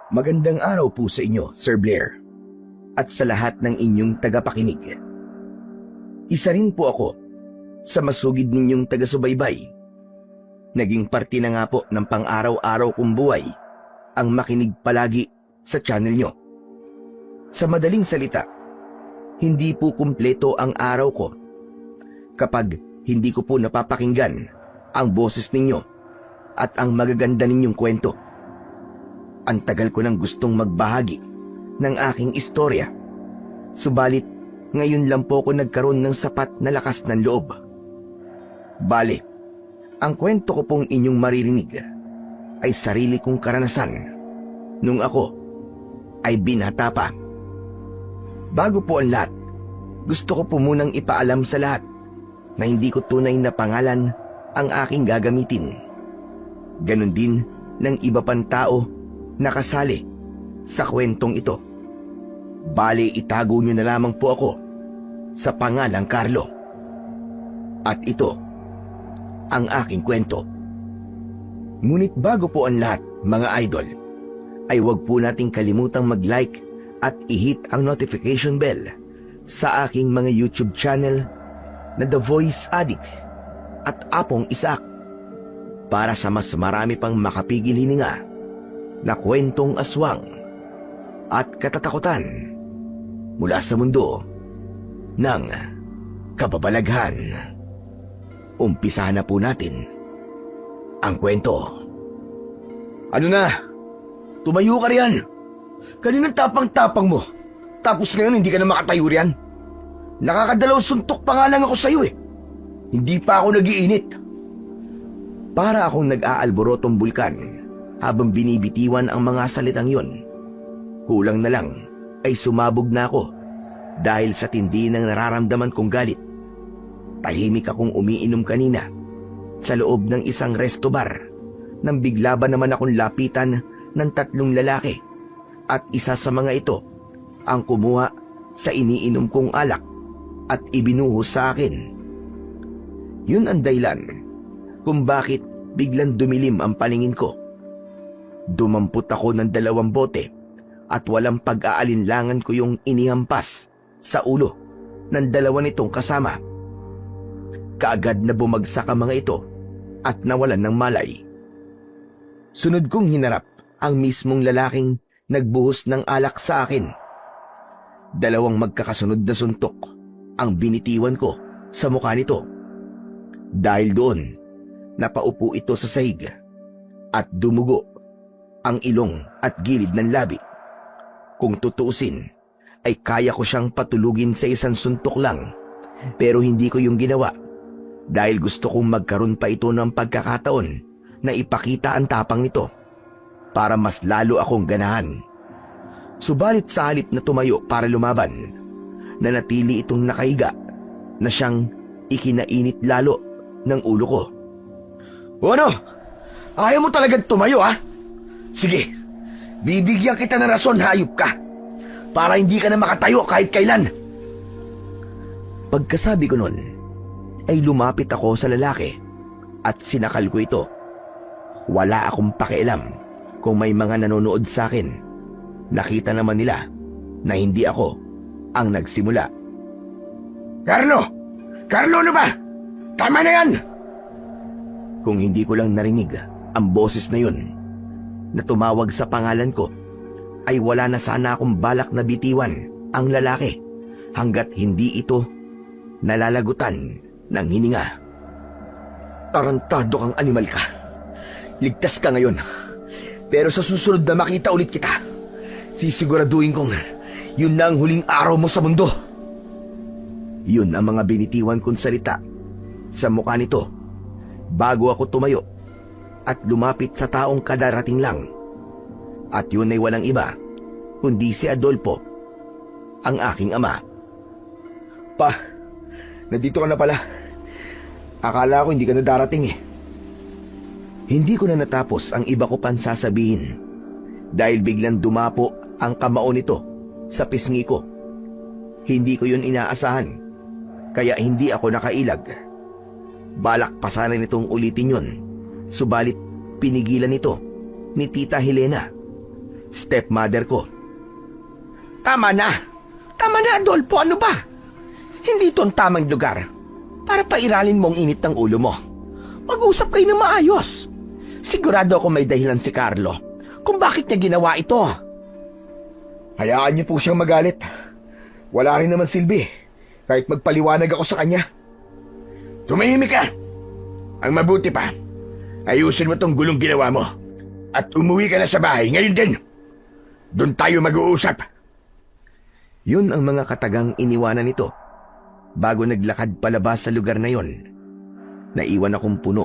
Magandang araw po sa inyo, Sir Blair, at sa lahat ng inyong tagapakinig. Isa rin po ako sa masugid ninyong taga-subaybay. Naging parte na nga po ng pang-araw-araw kong buhay ang makinig palagi sa channel nyo. Sa madaling salita, hindi po kumpleto ang araw ko kapag hindi ko po napapakinggan ang boses ninyo at ang magaganda ninyong kwento. Ang tagal ko nang gustong magbahagi ng aking istorya. Subalit, ngayon lang po ako nagkaroon ng sapat na lakas ng loob. Bale, ang kwento ko pong inyong maririnig ay sarili kong karanasan nung ako ay binata pa. Bago po ang lahat, gusto ko po munang ipaalam sa lahat na hindi ko tunay na pangalan ang aking gagamitin. Ganon din ng iba pang tao nakasali sa kwentong ito. Bale, itago nyo na lamang po ako sa pangalang Carlo. At ito ang aking kwento. Ngunit bago po ang lahat, mga idol, ay huwag po nating kalimutang mag-like at i-hit ang notification bell sa aking mga YouTube channel na The Voice Addict at Apong Isaac para sa mas marami pang makapigil hininga na kwentong aswang at katatakutan mula sa mundo ng kababalaghan. Umpisahan na po natin ang kwento. Ano na? Tumayo ka riyan. Kaninang tapang-tapang mo. Tapos ngayon hindi ka na makatayo riyan. Nakakadalawang suntok pa nga lang ako sa'yo eh. Hindi pa ako nagiinit. Para akong nag-aalborotong bulkan habang binibitiwan ang mga salitang yon. Kulang na lang ay sumabog na ako dahil sa tindi ng nararamdaman kong galit. Tahimik akong umiinom kanina sa loob ng isang resto bar nang bigla ba naman akong lapitan ng 3 lalaki at isa sa mga ito ang kumuha sa iniinom kong alak at ibinuhos sa akin. Yun ang dahilan kung bakit biglang dumilim ang paningin ko. Dumampot ako ng 2 bote at walang pag-aalinlangan ko yung inihampas sa ulo ng 2 nitong kasama. Kaagad na bumagsak ang mga ito at nawalan ng malay. Sunod kong hinarap ang mismong lalaking nagbuhos ng alak sa akin. 2 magkakasunod na suntok ang binitiwan ko sa mukha nito. Dahil doon, napaupo ito sa sahig at dumugo ang ilong at gilid ng labi. Kung tutuusin, ay kaya ko siyang patulugin sa isang suntok lang, pero hindi ko yung ginawa dahil gusto kong magkaroon pa ito ng pagkakataon na ipakita ang tapang nito para mas lalo akong ganahan. Subalit sa halip na tumayo para lumaban, nanatili itong nakahiga na siyang ikinainit lalo ng ulo ko. O ano? Ayaw mo talagang tumayo ha? Sige, bibigyan kita ng rason, hayop ka, para hindi ka na makatayo kahit kailan. Pagkasabi ko nun, ay lumapit ako sa lalaki at sinakal ko ito. Wala akong pakialam kung may mga nanonood sa akin. Nakita naman nila na hindi ako ang nagsimula. Carlo! Carlo, ano ba? Tama na yan! Kung hindi ko lang narinig ang boses na yun na tumawag sa pangalan ko, ay wala na sana akong balak na bitiwan ang lalaki hanggat hindi ito nalalagutan ng hininga. Tarantado kang animal ka. Ligtas ka ngayon. Pero sa susunod na makita ulit kita, sisiguraduhin kong yun na ang huling araw mo sa mundo. Yun ang mga binitiwan kong salita sa mukha nito bago ako tumayo at lumapit sa taong kadarating lang. At yun ay walang iba kundi si Adolfo, ang aking ama. Pa, nandito ka na pala. Akala ko hindi ka na darating eh. Hindi ko na natapos ang iba ko pang sasabihin dahil biglang dumapo ang kamao nito sa pisngi ko. Hindi ko yun inaasahan, kaya hindi ako nakailag. Balak pa sana nitong ulitin yun, subalit pinigilan nito ni Tita Helena stepmother ko. Tama na! Tama na, Adolfo, ano ba? Hindi ito ang tamang lugar para pairalin mo ang init ng ulo mo. Mag-usap kayo na maayos. Sigurado ako may dahilan si Carlo kung bakit niya ginawa ito. Hayaan niyo po siyang magalit. Wala rin naman silbi kahit magpaliwanag ako sa kanya. Tumahimik ka! Ang mabuti pa, ayusin mo tong gulong ginawa mo at umuwi ka na sa bahay ngayon din. Doon tayo mag-uusap. Yun ang mga katagang iniwanan nito bago naglakad palabas sa lugar na yon. Naiwan akong puno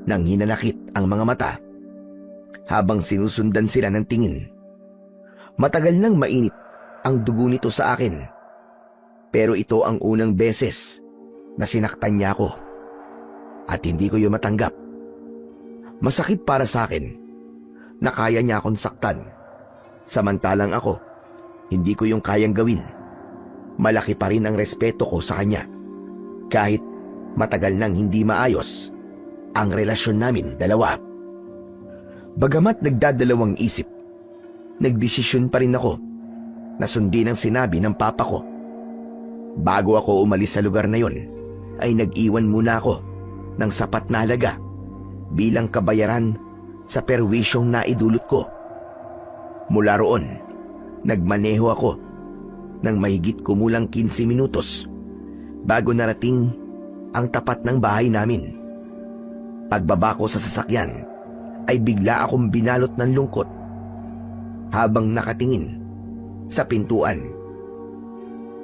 ng hinanakit ang mga mata habang sinusundan sila ng tingin. Matagal nang mainit ang dugo nito sa akin, pero ito ang unang beses na sinaktan niya ako at hindi ko yun matanggap. Masakit para sa akin na kaya niya akong saktan, samantalang ako hindi ko yung kayang gawin. Malaki pa rin ang respeto ko sa kanya kahit matagal nang hindi maayos ang relasyon namin dalawa. Bagamat nagdadalawang isip, nagdesisyon pa rin ako na sundin ang sinabi ng papa ko. Bago ako umalis sa lugar na yon, ay nag-iwan muna ako ng sapat na halaga bilang kabayaran sa perwisyong naidulot ko. Mula roon, nagmaneho ako ng mahigit kumulang 15 minutos bago narating ang tapat ng bahay namin. Pagbaba ko sa sasakyan ay bigla akong binalot ng lungkot habang nakatingin sa pintuan.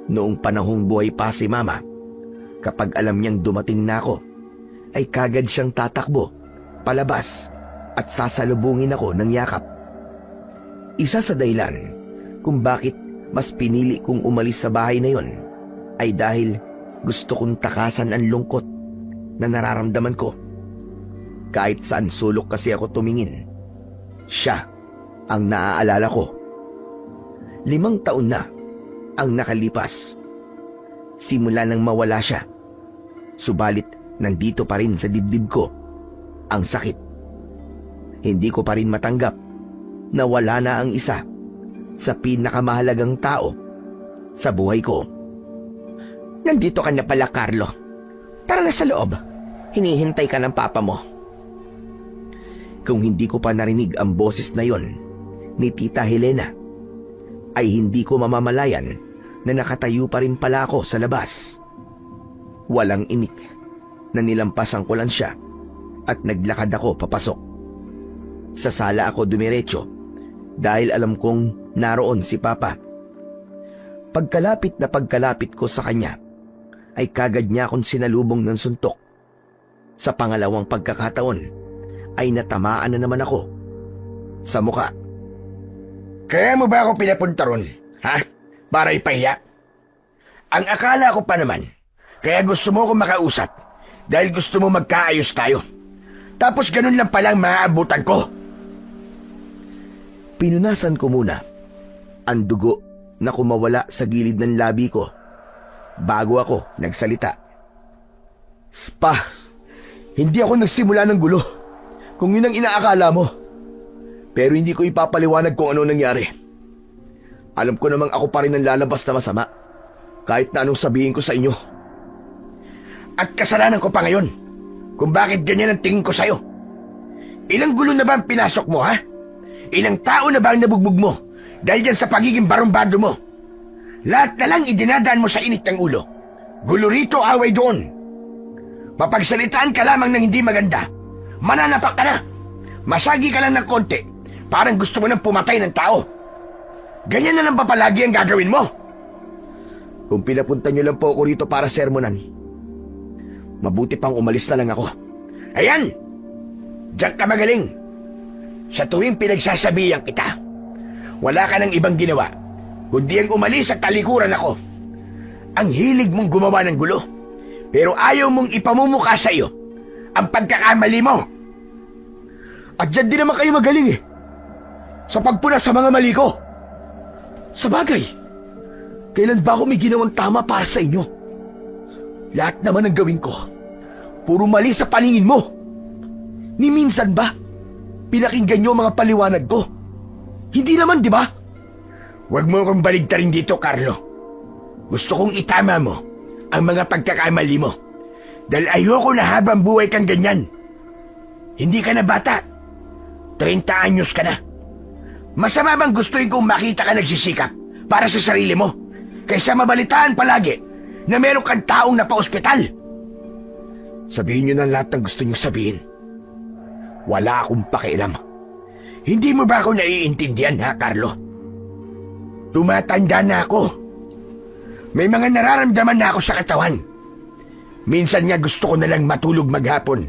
Noong panahong buhay pa si Mama, kapag alam niyang dumating na ako, ay kagad siyang tatakbo palabas at sasalubungin ako ng yakap. Isa sa dahilan kung bakit mas pinili kong umalis sa bahay na yon ay dahil gusto kong takasan ang lungkot na nararamdaman ko. Kahit saan sulok kasi ako tumingin, siya ang naaalala ko. 5 taon na ang nakalipas simula nang mawala siya, subalit nandito pa rin sa dibdib ko ang sakit. Hindi ko pa rin matanggap na wala na ang isa sa pinakamahalagang tao sa buhay ko. Nandito ka na pala, Carlo. Tara na sa loob. Hinihintay ka ng papa mo. Kung hindi ko pa narinig ang boses na yon ni Tita Helena, ay hindi ko mamamalayan na nakatayo pa rin pala ako sa labas. Walang imik na nilampasan ko lang siya at naglakad ako papasok. Sa sala ako dumiretso dahil alam kong naroon si Papa. Pagkalapit ko sa kanya, ay kagad niya akong sinalubong ng suntok. Sa pangalawang pagkakataon, ay natamaan na naman ako sa muka. Kaya mo ba ako pinapunta ron, ha? Para ipahiya? Ang akala ko pa naman, kaya gusto mo akong makausap dahil gusto mo magkaayos tayo. Tapos ganun lang palang maaabutan ko. Pinunasan ko muna ang dugo na kumawala sa gilid ng labi ko bago ako nagsalita. Pa, hindi ako nagsimula ng gulo kung yun ang inaakala mo. Pero hindi ko ipapaliwanag kung ano nangyari. Alam ko namang ako pa rin ang lalabas na masama kahit na anong sabihin ko sa inyo. At kasalanan ko pa ngayon kung bakit ganyan ang tingin ko sa'yo. Ilang gulo na ba ang pinasok mo, ha? Ilang tao na ba ang nabugbog mo dahil dyan sa pagiging barumbado mo? Lahat na lang idinadaan mo sa init ng ulo. Gulo rito, away doon. Mapagsalitaan ka lamang ng hindi maganda, mananapak ka na. Masagi ka lang ng konti, parang gusto mo nang pumatay ng tao. Ganyan na lang ba palagi ang gagawin mo? Kung pinapunta niyo lang po ako rito para sermonan, mabuti pang umalis na lang ako. Ayan! Diyan ka magaling. Sa tuwing pinagsasabihan kita, wala ka ng ibang ginawa kundi ang umalis at talikuran ako. Ang hilig mong gumawa ng gulo, pero ayaw mong ipamumukha sa iyo ang pagkakamali mo. At dyan din naman kayo magaling eh, sa pagpuna sa mga mali ko. Sa bagay, kailan ba ako may ginawang tama para sa inyo? Lahat naman ng gawin ko, puro mali sa paningin mo. Ni minsan ba, pinakinggan niyo mga paliwanag ko? Hindi naman, di ba? Huwag mo akong baligtarin dito, Carlo. Gusto kong itama mo ang mga pagkakamali mo. Dahil ayoko na habang buhay kang ganyan. Hindi ka na bata. 30 anyos ka na. Masama bang gustuin kong makita ka nagsisikap para sa sarili mo kaysa mabalitaan palagi na meron kang taong napa-ospital? Sabihin niyo na lahat ng gusto niyo sabihin. Wala akong pakialam. Hindi mo ba ako naiintindihan, ha, Carlo? Tumatanda na ako. May mga nararamdaman na ako sa katawan. Minsan nga gusto ko na lang matulog maghapon.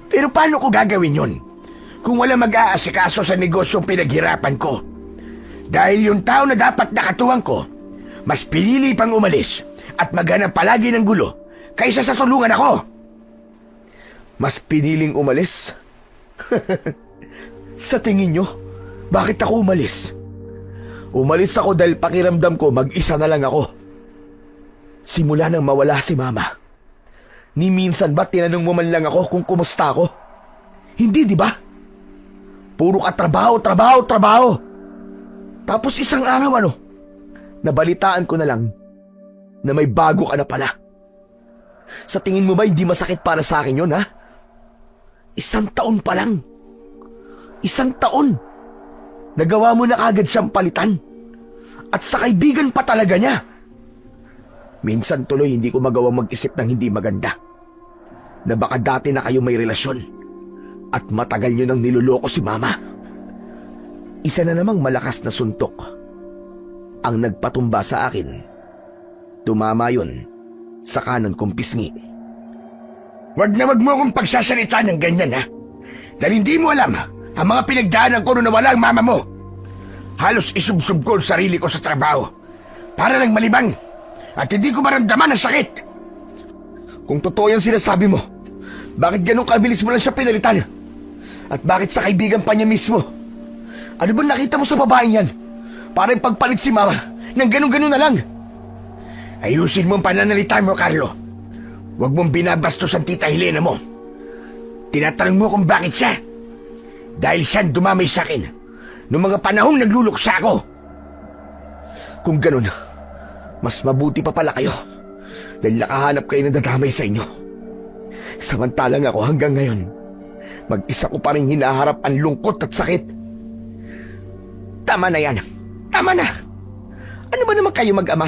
Pero paano ko gagawin yon kung wala mag-aasikaso sa negosyong pinaghirapan ko? Dahil yung tao na dapat nakatuwang ko, mas pinili pang umalis at maghanap palagi ng gulo kaysa sa tulungan ako. Mas piniling umalis? Sa tingin nyo, bakit ako umalis? Umalis ako dahil pakiramdam ko mag-isa na lang ako. Simula nang mawala si Mama, ni minsan ba tinanong mo man lang ako kung kumusta ako? Hindi, di ba? Puro ka trabaho, trabaho, trabaho. Tapos isang araw nabalitaan ko na lang na may bago ka na pala. Sa tingin mo ba hindi masakit para sa akin yun, ha? 1 taon pa lang. 1 taon. Nagawa mo na kagad siyang palitan. At sa kaibigan pa talaga niya. Minsan tuloy hindi ko magawang mag-isip ng hindi maganda. Na baka dati na kayo may relasyon. At matagal niyo nang niluloko si Mama. Isa na namang malakas na suntok ang nagpatumba sa akin. Tumama yun sa kanan kong pisngi. Wag mo akong pagsasalita ng ganyan, ha? Dahil hindi mo alam ang mga pinagdaanan ko nung nawala ang mama mo. Halos isubsob ko ang sarili ko sa trabaho para lang malibang at hindi ko maramdaman ang sakit. Kung totoo yung sinasabi mo, bakit ganun kabilis mo lang siya pinalitan? At bakit sa kaibigan pa niya mismo? Ano ba nakita mo sa babaeng yan? Para pagpalit si Mama nang ganun-ganun na lang. Ayusin mo ang pananalita mo, Carlo. Huwag mong binabastos ang tita Helena mo. Tinatanong mo kung bakit siya. Dahil siya dumamay sa akin noong mga panahong nagluluksa ako. Kung ganun, mas mabuti pa pala kayo dahil nakahanap kayo ng dadamay sa inyo. Samantalang ako hanggang ngayon, mag-isa ko pa rin hinaharap ang lungkot at sakit. Tama na yan. Tama na. Ano ba naman kayo mag-ama?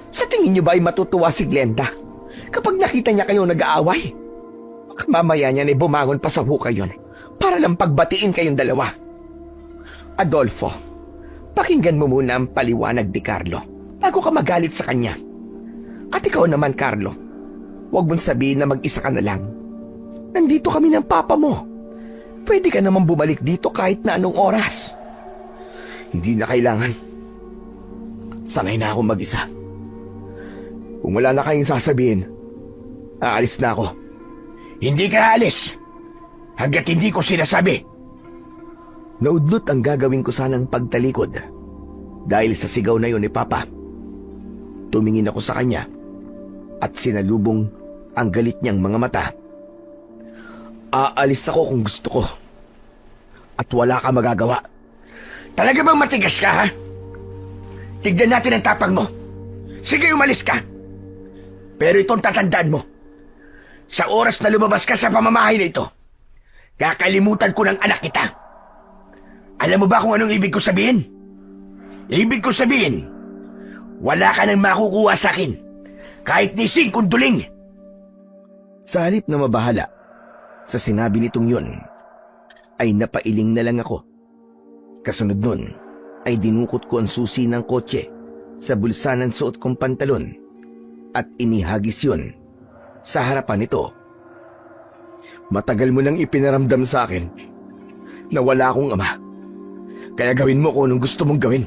Sa tingin niyo ba ay matutuwa si Glenda kapag nakita niya kayo nag-aaway? Mamaya niyan ay bumangon pa sa hukay yun para lang pagbatiin kayong dalawa. Adolfo, pakinggan mo muna ang paliwanag ni Carlo bago ka magalit sa kanya. At ikaw naman, Carlo, huwag mong sabihin na mag-isa ka na lang. Nandito kami ng papa mo. Pwede ka naman bumalik dito kahit na anong oras. Hindi na kailangan. Sanay na ako mag-isa. Kung wala na kayong sasabihin, aalis na ako. Hindi ka aalis hanggat hindi ko sinasabi. Naudlot ang gagawin ko sanang pagtalikod dahil sa sigaw na yun ni Papa. Tumingin ako sa kanya at sinalubong ang galit niyang mga mata. Aalis ako kung gusto ko at wala ka magagawa. Talaga bang matigas ka, ha? Tignan natin ang tapang mo. Sige, umalis ka. Pero itong tatandaan mo, sa oras na lumabas ka sa pamamahay na ito, kakalimutan ko ng anak kita. Alam mo ba kung anong ibig ko sabihin? Ibig ko sabihin, wala ka nang makukuha sa akin, kahit ni singkong duling. Sa halip na mabahala sa sinabi nitong yun, ay napailing na lang ako. Kasunod nun, ay dinukot ko ang susi ng kotse sa bulsa ng suot kong pantalon at inihagis yun sa harapan nito. Matagal mo nang ipinaramdam sa akin na wala akong ama. Kaya gawin mo kung anong gusto mong gawin.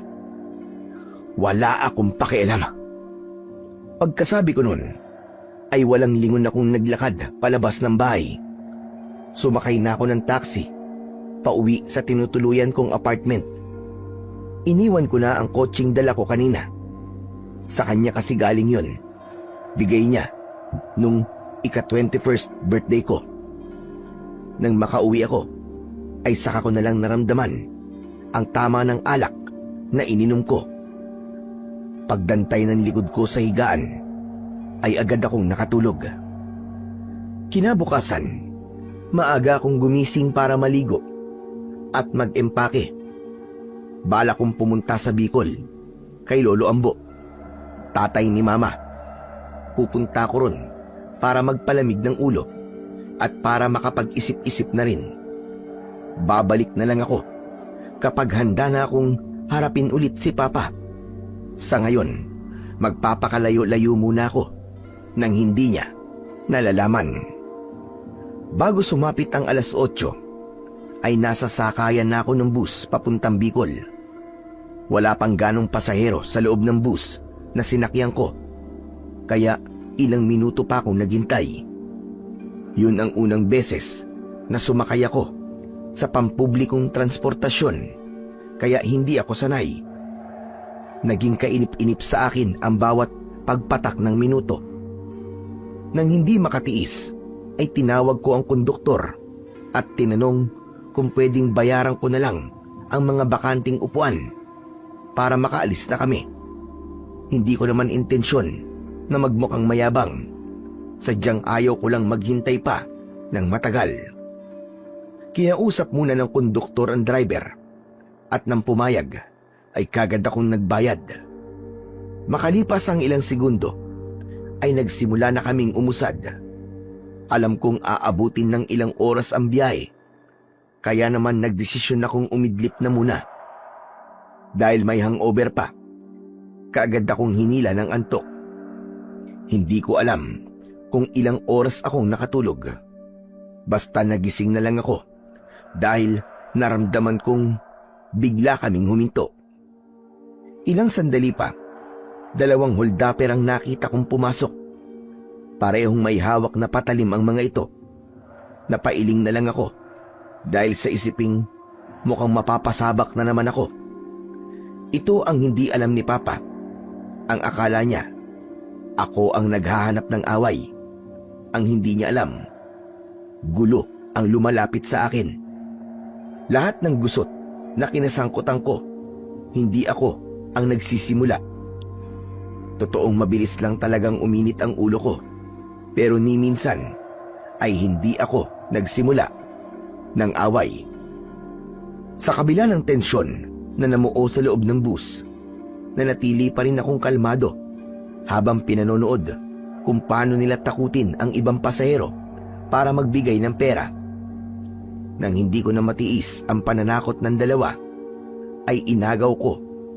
Wala akong pakialam. Pagkasabi ko nun, ay walang lingon akong naglakad palabas ng bahay. Sumakay na ako ng taxi, pauwi sa tinutuluyan kong apartment. Iniwan ko na ang kotseng dala ko kanina. Sa kanya kasi galing yun. Bigay niya nung ika-21st birthday ko. Nang makauwi ako, ay saka ko na lang naramdaman ang tama ng alak na ininom ko. Pagdantay ng likod ko sa higaan, ay agad akong nakatulog. Kinabukasan, maaga akong gumising para maligo at mag-empake. Bala kong pumunta sa Bicol kay Lolo Ambo, tatay ni Mama. Pupunta ko ron para magpalamig ng ulo at para makapag-isip-isip na rin. Babalik na lang ako kapag handa na akong harapin ulit si Papa. Sa ngayon, magpapakalayo-layo muna ako nang hindi niya nalalaman. Bago sumapit ang 8:00, ay nasa sakayan na ako ng bus papuntang Bicol. Wala pang ganong pasahero sa loob ng bus na sinakyan ko, kaya ilang minuto pa akong naghintay. Yun ang unang beses na sumakay ako sa pampublikong transportasyon, kaya hindi ako sanay. Naging kainip-inip sa akin ang bawat pagpatak ng minuto. Nang hindi makatiis, ay tinawag ko ang konduktor at tinanong kung pwedeng bayaran ko na lang ang mga bakanting upuan para makaalis na kami. Hindi ko naman intensyon na magmukhang mayabang. Sadyang ayaw ko lang maghintay pa ng matagal. Kinausap muna ng konduktor ang driver at nang pumayag ay kagad akong nagbayad. Makalipas ang ilang segundo ay nagsimula na kaming umusad. Alam kong aabutin ng ilang oras ang biyahe, kaya naman nagdesisyon akong umidlip na muna. Dahil may hangover pa, kaagad akong hinila ng antok. Hindi ko alam kung ilang oras akong nakatulog. Basta nagising na lang ako dahil naramdaman kong bigla kaming huminto. Ilang sandali pa, 2 holdapper ang nakita kong pumasok. Parehong may hawak na patalim ang mga ito. Napailing na lang ako dahil sa isiping mukhang mapapasabak na naman ako. Ito ang hindi alam ni Papa. Ang akala niya, ako ang naghahanap ng away. Ang hindi niya alam, gulo ang lumalapit sa akin. Lahat ng gusot na kinasangkutan ko, hindi ako ang nagsisimula. Totoong mabilis lang talagang uminit ang ulo ko, pero ni minsan ay hindi ako nagsimula ng away. Sa kabila ng tensyon na namuo sa loob ng bus, nanatili pa rin akong kalmado habang pinanonood kung paano nila takutin ang ibang pasahero para magbigay ng pera. Nang hindi ko na matiis ang pananakot ng dalawa, ay inagaw ko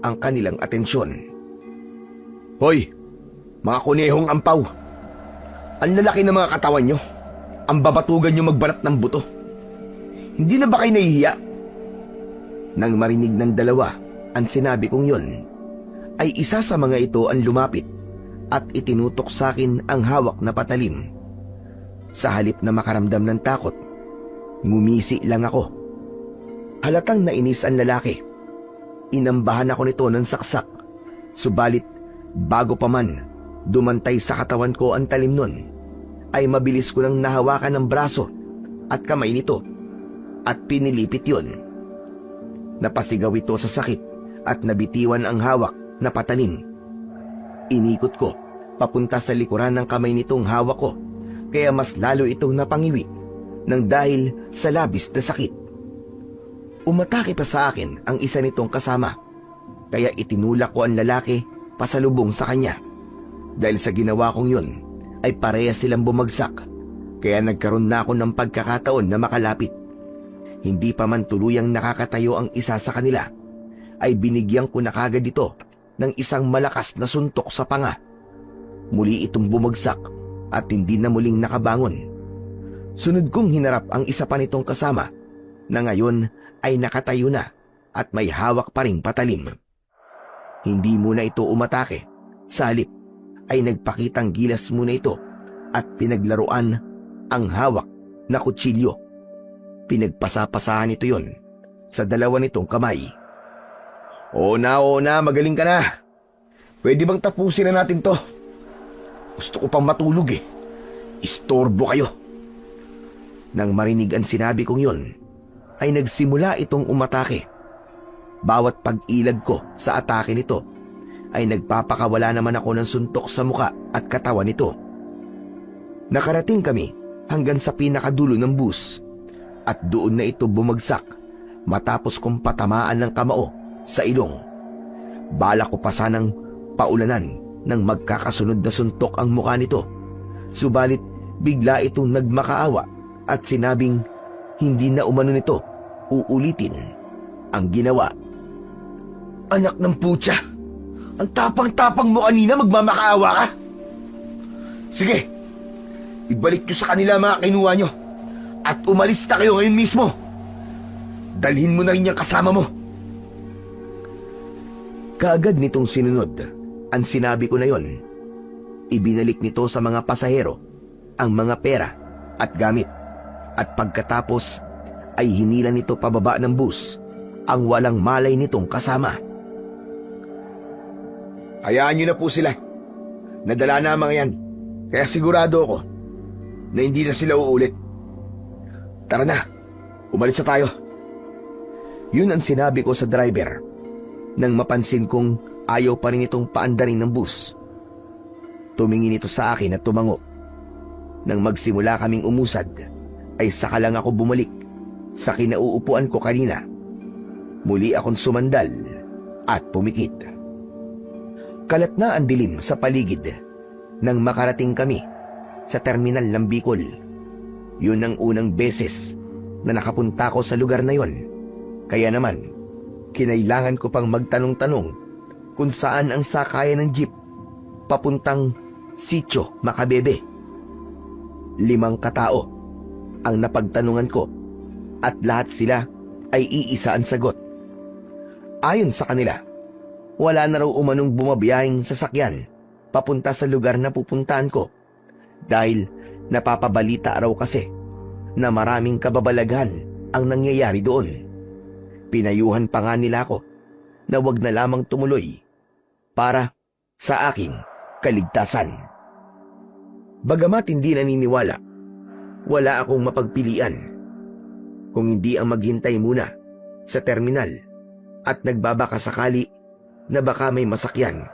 ang kanilang atensyon. Hoy, mga kunehong ampaw! Ang lalaki ng mga katawan nyo. Ang babatugan nyo magbarat ng buto. Hindi na ba kayo nahihiya? Nang marinig ng dalawa ang sinabi kong yun, ay isa sa mga ito ang lumapit at itinutok sa akin ang hawak na patalim. Sa halip na makaramdam ng takot, ngumisi lang ako. Halatang nainis ang lalaki. Inambahan ako nito ng saksak, subalit bago pa man dumantay sa katawan ko ang talim nun, ay mabilis ko nang nahawakan ng braso at kamay nito at pinilipit yun. Napasigaw ito sa sakit at nabitiwan ang hawak na patalim. Inikot ko papunta sa likuran ng kamay nitong hawak ko, kaya mas lalo itong napangiwi nang dahil sa labis na sakit. Umatake pa sa akin ang isa nitong kasama, kaya itinulak ko ang lalaki pasalubong sa kanya. Dahil sa ginawa kong yun, ay parehas silang bumagsak, kaya nagkaroon na ako ng pagkakataon na makalapit. Hindi pa man tuluyang nakakatayo ang isa sa kanila, ay binigyan ko na kagad ito ng isang malakas na suntok sa panga. Muli itong bumagsak at hindi na muling nakabangon. Sunod kong hinarap ang isa pa nitong kasama na ngayon ay nakatayo na at may hawak pa ring patalim. Hindi muna ito umatake. Sa halip ay nagpakitang gilas muna ito at pinaglaruan ang hawak na kutsilyo. Pinagpasapasahan ito yon sa dalawa nitong kamay. Oo na, magaling ka na. Pwede bang tapusin na natin to? Gusto ko pang matulog eh. Istorbo kayo. Nang marinig ang sinabi kong yon, ay nagsimula itong umatake. bawat pag-ilag ko sa atake nito ay nagpapakawala naman ako ng suntok sa muka at katawan nito. Nakarating kami hanggang sa pinakadulo ng bus at doon na ito bumagsak matapos kong patamaan ng kamao sa ilong. Bala ko pa sanang paulanan ng magkakasunod na suntok ang mukha nito. Subalit bigla itong nagmakaawa at sinabing hindi na umano nito uulitin ang ginawa. Anak ng putya! Ang tapang-tapang mo kanina, magmamakaawa ka? Sige, ibalik nyo sa kanila mga kinuha nyo at umalis na kayo ngayon mismo. Dalhin mo na rin yung kasama mo. Kaagad nitong sinunod ang sinabi ko na yon. Ibinalik nito sa mga pasahero ang mga pera at gamit at pagkatapos ay hinila nito pababa ng bus ang walang malay nitong kasama. Hayaan nyo na po sila. Nadala na mga yan. Kaya sigurado ako na hindi na sila uulit. Tara na, umalis na tayo. Yun ang sinabi ko sa driver nang mapansin kong ayaw pa rin itong paandarin ng bus. Tumingin ito sa akin at tumango. Nang magsimula kaming umusad, ay saka lang ako bumalik sa kinauupuan ko kanina. Muli akong sumandal at pumikit. Kalat na ang dilim sa paligid nang makarating kami sa terminal ng Bicol. Yun ang unang beses na nakapunta ko sa lugar na yon. Kaya naman, kinailangan ko pang magtanong-tanong kung saan ang sakayan ng jeep papuntang Sitio Macabebe. 5 katao ang napagtanungan ko at lahat sila ay iisa ang sagot. Ayon sa kanila, wala na raw umanong bumabiyahing sasakyan papunta sa lugar na pupuntahan ko dahil napapabalita raw kasi na maraming kababalaghan ang nangyayari doon. Pinayuhan pa nga nila ako na wag na lamang tumuloy para sa aking kaligtasan. Bagamat hindi naniniwala, wala akong mapagpilian kung hindi ang maghintay muna sa terminal at nagbabaka sakali na baka may masakyan.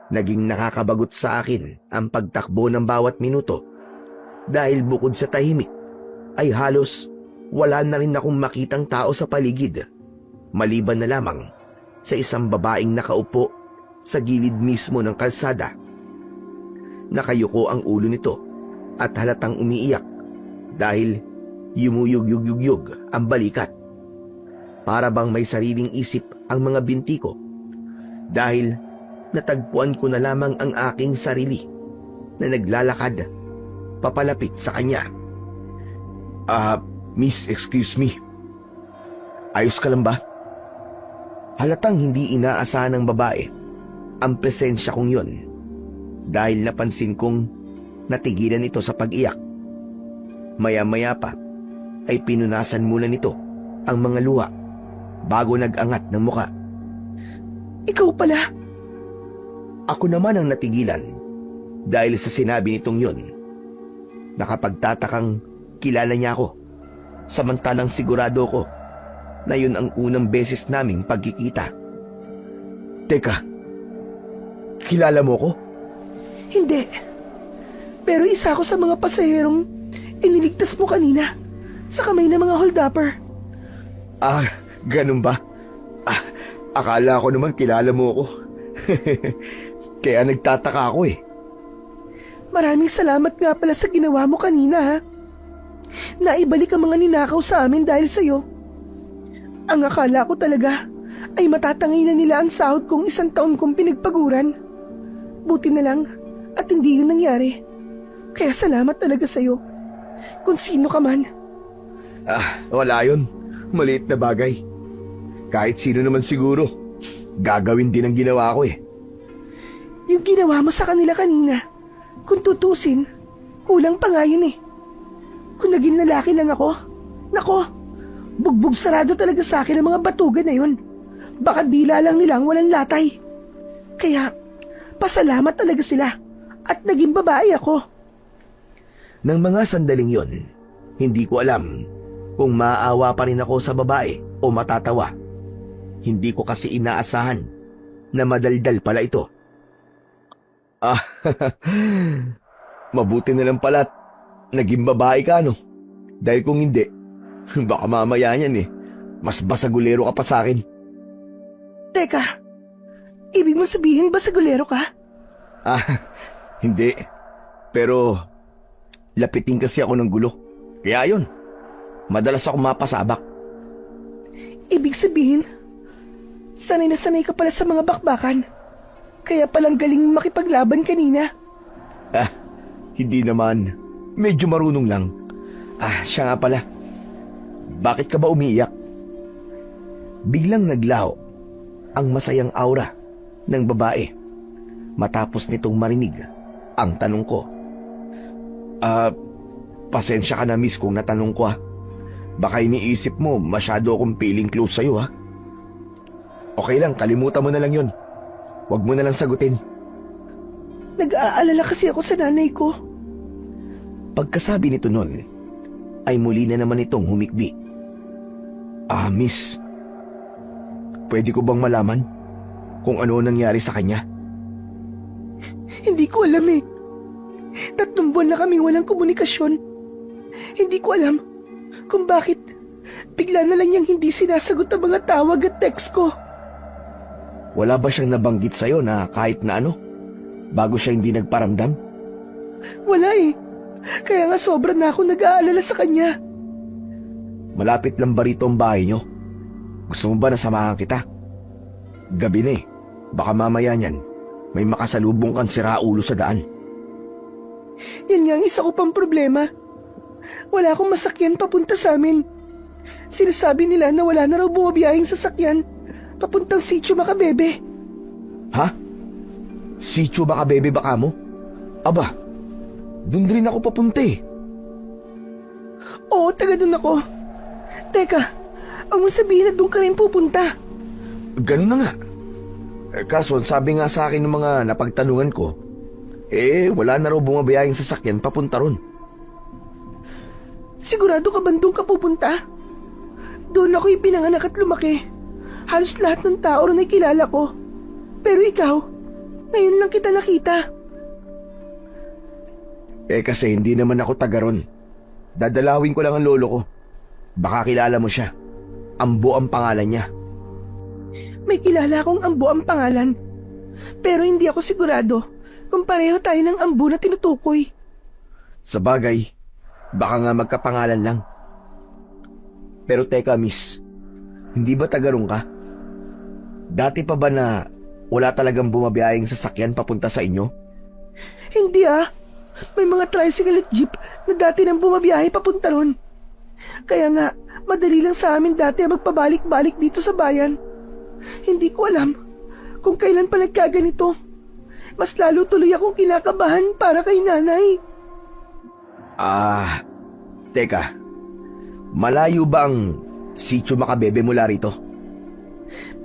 Naging nakakabagot sa akin ang pagtakbo ng bawat minuto dahil bukod sa tahimik ay halos wala na rin akong makitang tao sa paligid maliban na lamang sa isang babaeng nakaupo sa gilid mismo ng kalsada. Nakayuko ang ulo nito at halatang umiiyak dahil yumuyug-yug-yug ang balikat. Para bang may sariling isip ang mga binti ko dahil natagpuan ko na lamang ang aking sarili na naglalakad papalapit sa kanya. Miss, excuse me. Ayos ka lang ba? Halatang hindi inaasahan ng babae ang presensya kong yon dahil napansin kong natigilan ito sa pag-iyak. Maya-maya pa ay pinunasan muna nito ang mga luha bago nag-angat ng muka. Ikaw pala? Ako naman ang natigilan dahil sa sinabi nitong yon. Nakapagtatakang kilala niya ako, samantalang sigurado ko na yun ang unang beses naming pagkikita. Teka, kilala mo ko? Hindi, pero isa ako sa mga pasaherong iniligtas mo kanina sa kamay ng mga hold-upper. Ganun ba? Akala ko naman kilala mo ako. Kaya nagtataka ako eh. Maraming salamat nga pala sa ginawa mo kanina ha. Naibalik ang mga ninakaw sa amin dahil sa'yo. Ang akala ko talaga ay matatangay na nila ang sahod kong 1 taon kong pinagpaguran. Buti na lang at hindi yun nangyari. Kaya salamat talaga sa'yo. Kung sino ka man. Wala yun. Maliit na bagay. Kahit sino naman siguro, gagawin din ang ginawa ko eh. Yung ginawa mo sa kanila kanina, kung tutusin, kulang pa nga yun eh. Kung naging lalaki lang ako, nako, bugbog sarado talaga sa akin ang mga batugan na yun. Baka dila lang nilang walang latay. Kaya, pasalamat talaga sila at naging babae ako. Nang mga sandaling yon, hindi ko alam kung maaawa pa rin ako sa babae o matatawa. Hindi ko kasi inaasahan na madaldal pala ito. Ah, mabuti na lang pala at naging babae ka, no? Dahil kung hindi, baka mamaya niyan mas basagulero ka pa sa akin. Teka, ibig mo sabihin basagulero ka? Ah, hindi. Pero, lapitin kasi ako ng gulo. Kaya yun, madalas ako mapasabak. Ibig sabihin, sanay na sanay ka pala sa mga bakbakan. Kaya palang galing makipaglaban kanina. Ah, hindi naman. Medyo marunong lang. Ah, siya nga pala. Bakit ka ba umiiyak? Biglang naglaho ang masayang aura ng babae matapos nitong marinig ang tanong ko. Pasensya ka na, miss, kung natanong ko, ha. Baka iniisip mo masyado akong feeling close sa'yo, ha. Okay lang, kalimutan mo na lang yun. Huwag mo na lang sagutin. Nag-aalala kasi ako sa nanay ko. Pagkasabi nito nun, ay muli na naman itong humikbi. Ah, miss, pwede ko bang malaman kung ano nangyari sa kanya? Hindi ko alam eh. 3 buwan na kaming walang komunikasyon. Hindi ko alam kung bakit bigla na lang niyang hindi sinasagot ang mga tawag at text ko. Wala ba siyang nabanggit sa'yo na kahit na ano, bago siya hindi nagparamdam? Wala eh. Kaya nga sobra na ako nag-aalala sa kanya. Malapit lang ba rito ang bahay niyo? Gusto mo ba na samahan kita? Gabi na eh. Baka mamaya niyan, may makasalubong kang siraulo sa daan. Yan nga ang isa ko pang problema. Wala akong masakyan papunta sa amin. Sinasabi nila na wala na raw bumabiyahing sasakyan papuntang Sitio Macabebe. Ha? Sitio Macabebe baka mo? Aba, dun rin ako papunta eh. Oo, taga dun ako. Teka, ang mo sabihin na dun ka rin pupunta. Ganun na nga. Kaso sabi nga sa akin ng mga napagtanungan ko, wala na raw bumabiyahing sasakyan papunta ron. Sigurado ka ba dun ka pupunta? Doon ako ipinanganak at lumaki. Halos lahat ng tao ron ay kilala ko. Pero ikaw, ngayon lang kita nakita. Kasi hindi naman ako taga ron. Dadalawin ko lang ang lolo ko. Baka kilala mo siya. Ambo ang pangalan niya. May kilala akong Ambo ang pangalan. Pero hindi ako sigurado kung pareho tayo ng Ambo na tinutukoy. Sa bagay, baka nga magkapangalan lang. Pero teka, miss, hindi ba taga ron ka? Dati pa ba na wala talagang bumabiyahing sasakyan papunta sa inyo? Hindi ah. May mga tricycle at jeep na dati nang bumabiyahe papunta ron. Kaya nga, madali lang sa amin dati magpabalik-balik dito sa bayan. Hindi ko alam kung kailan pa nagkaganito. Mas lalo tuloy akong kinakabahan para kay nanay. Teka. Malayo ba ang Sitio Macabebe mula rito?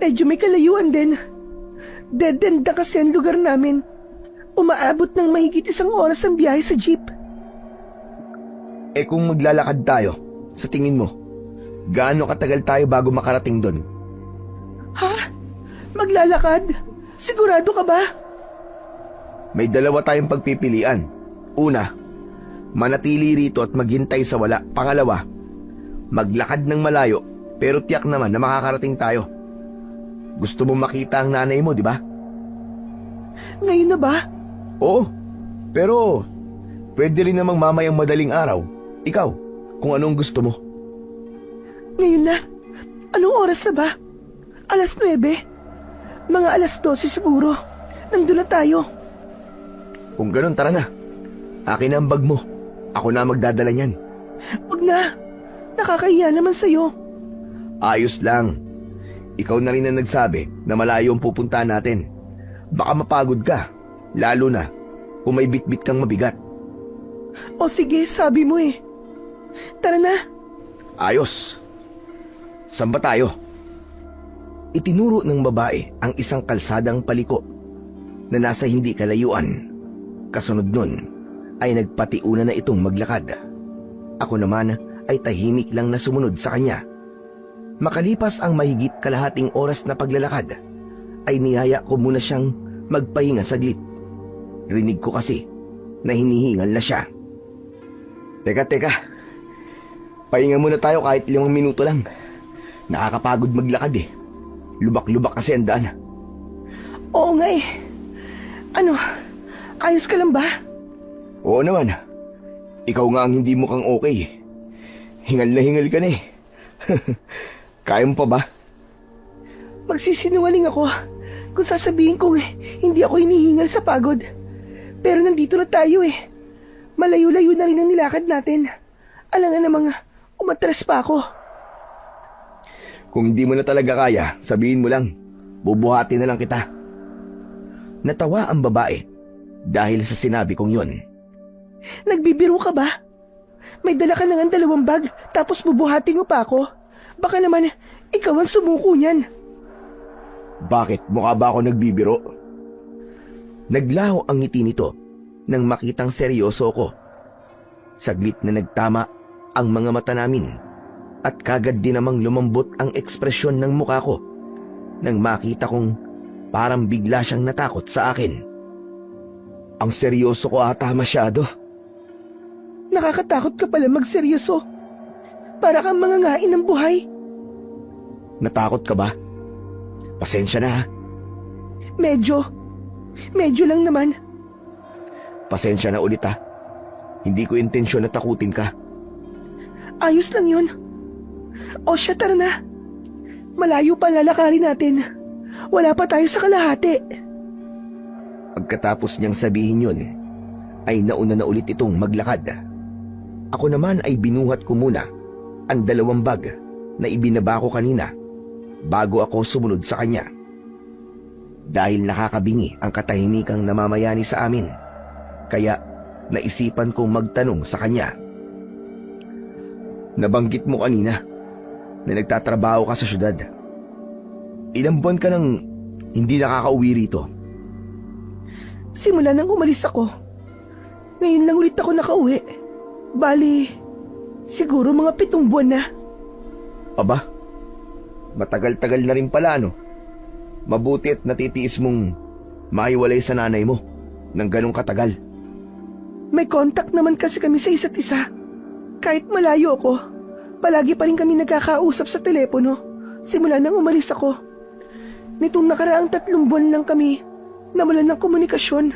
Medyo may kalayuan din. Dead end na kasi ang lugar namin. Umaabot ng mahigit 1 oras ang biyahe sa jeep. Kung maglalakad tayo, sa tingin mo, gaano katagal tayo bago makarating doon? Ha? Maglalakad? Sigurado ka ba? May 2 tayong pagpipilian. Una, manatili rito at maghintay sa wala. Pangalawa, maglakad ng malayo pero tiyak naman na makakarating tayo. Gusto mo makita ang nanay mo, di ba? Ngayon na ba? Oo, pero pwede rin namang mamayang madaling araw. Ikaw, kung anong gusto mo. Ngayon na? Anong oras na ba? 9:00? Mga 12:00 siguro. Nandun na tayo. Kung ganun, tara na. Akin na ang bag mo. Ako na magdadala niyan. Wag na. Nakakahiya naman sa'yo. Ayos lang. Ikaw na rin ang nagsabi na malayo ang pupuntahan natin. Baka mapagod ka, lalo na kung may bitbit kang mabigat. O sige, sabi mo eh. Tara na. Ayos. Saan ba tayo? Itinuro ng babae ang isang kalsadang paliko na nasa hindi kalayuan. Kasunod nun ay nagpatiuna na itong maglakad. Ako naman ay tahimik lang na sumunod sa kanya. Makalipas ang mahigit kalahating oras na paglalakad, ay niyaya ko muna siyang magpahinga saglit. Rinig ko kasi na hinihingal na siya. Teka. Pahinga muna tayo kahit 5 minuto lang. Nakakapagod maglakad eh. Lubak-lubak kasi ang daan. Oo nga eh. Ano, ayos ka lang ba? Oo naman. Ikaw nga ang hindi mukhang okay. Hingal na hingal ka na eh. Kaya mo pa ba? Magsisinungaling ako kung sasabihin kong hindi ako hinihingal sa pagod. Pero nandito na tayo eh. Malayo-layo na rin ang nilakad natin. Alangan namang umatras pa ako. Kung hindi mo na talaga kaya, sabihin mo lang. Bubuhati na lang kita. Natawa ang babae dahil sa sinabi kong yun. Nagbibiro ka ba? May dala ka na nga 2 bag tapos bubuhatin mo pa ako. Baka naman ikaw ang sumuko niyan. Bakit? Mukha ba ako nagbibiro? Naglaho ang ngiti nito nang makitang seryoso ko. Saglit na nagtama ang mga mata namin at kagad din namang lumambot ang ekspresyon ng mukha ko nang makita kong parang bigla siyang natakot sa akin. Ang seryoso ko ata masyado. Nakakatakot ka pala magseryoso. Para kang mangangain ng buhay. Natakot ka ba? Pasensya na ha. Medyo lang naman. Pasensya na ulit ha. Hindi ko intensyon na takutin ka. Ayos lang yun. O siya, tara na. Malayo pa lalakarin natin. Wala pa tayo sa kalahati. Pagkatapos niyang sabihin yun, ay nauna na ulit itong maglakad. Ako naman ay binuhat ko muna ang 2 bag na ibinaba ko kanina bago ako sumunod sa kanya. Dahil nakakabingi ang katahimikang namamayani sa amin, kaya naisipan kong magtanong sa kanya. Nabanggit mo kanina na nagtatrabaho ka sa syudad. Ilang buwan ka nang hindi nakakauwi rito? Simula nang umalis ako. Ngayon lang ulit ako nakauwi. Bali, siguro mga 7 buwan na. Aba, matagal-tagal na rin pala no? Mabuti at natitiis mong maiwalay sa nanay mo ng ganong katagal. May contact naman kasi kami sa isa't isa. Kahit malayo ako, palagi pa rin kami nagkakausap sa telepono simula nang umalis ako. Nitong nakaraang 3 buwan lang kami nawalan ng komunikasyon.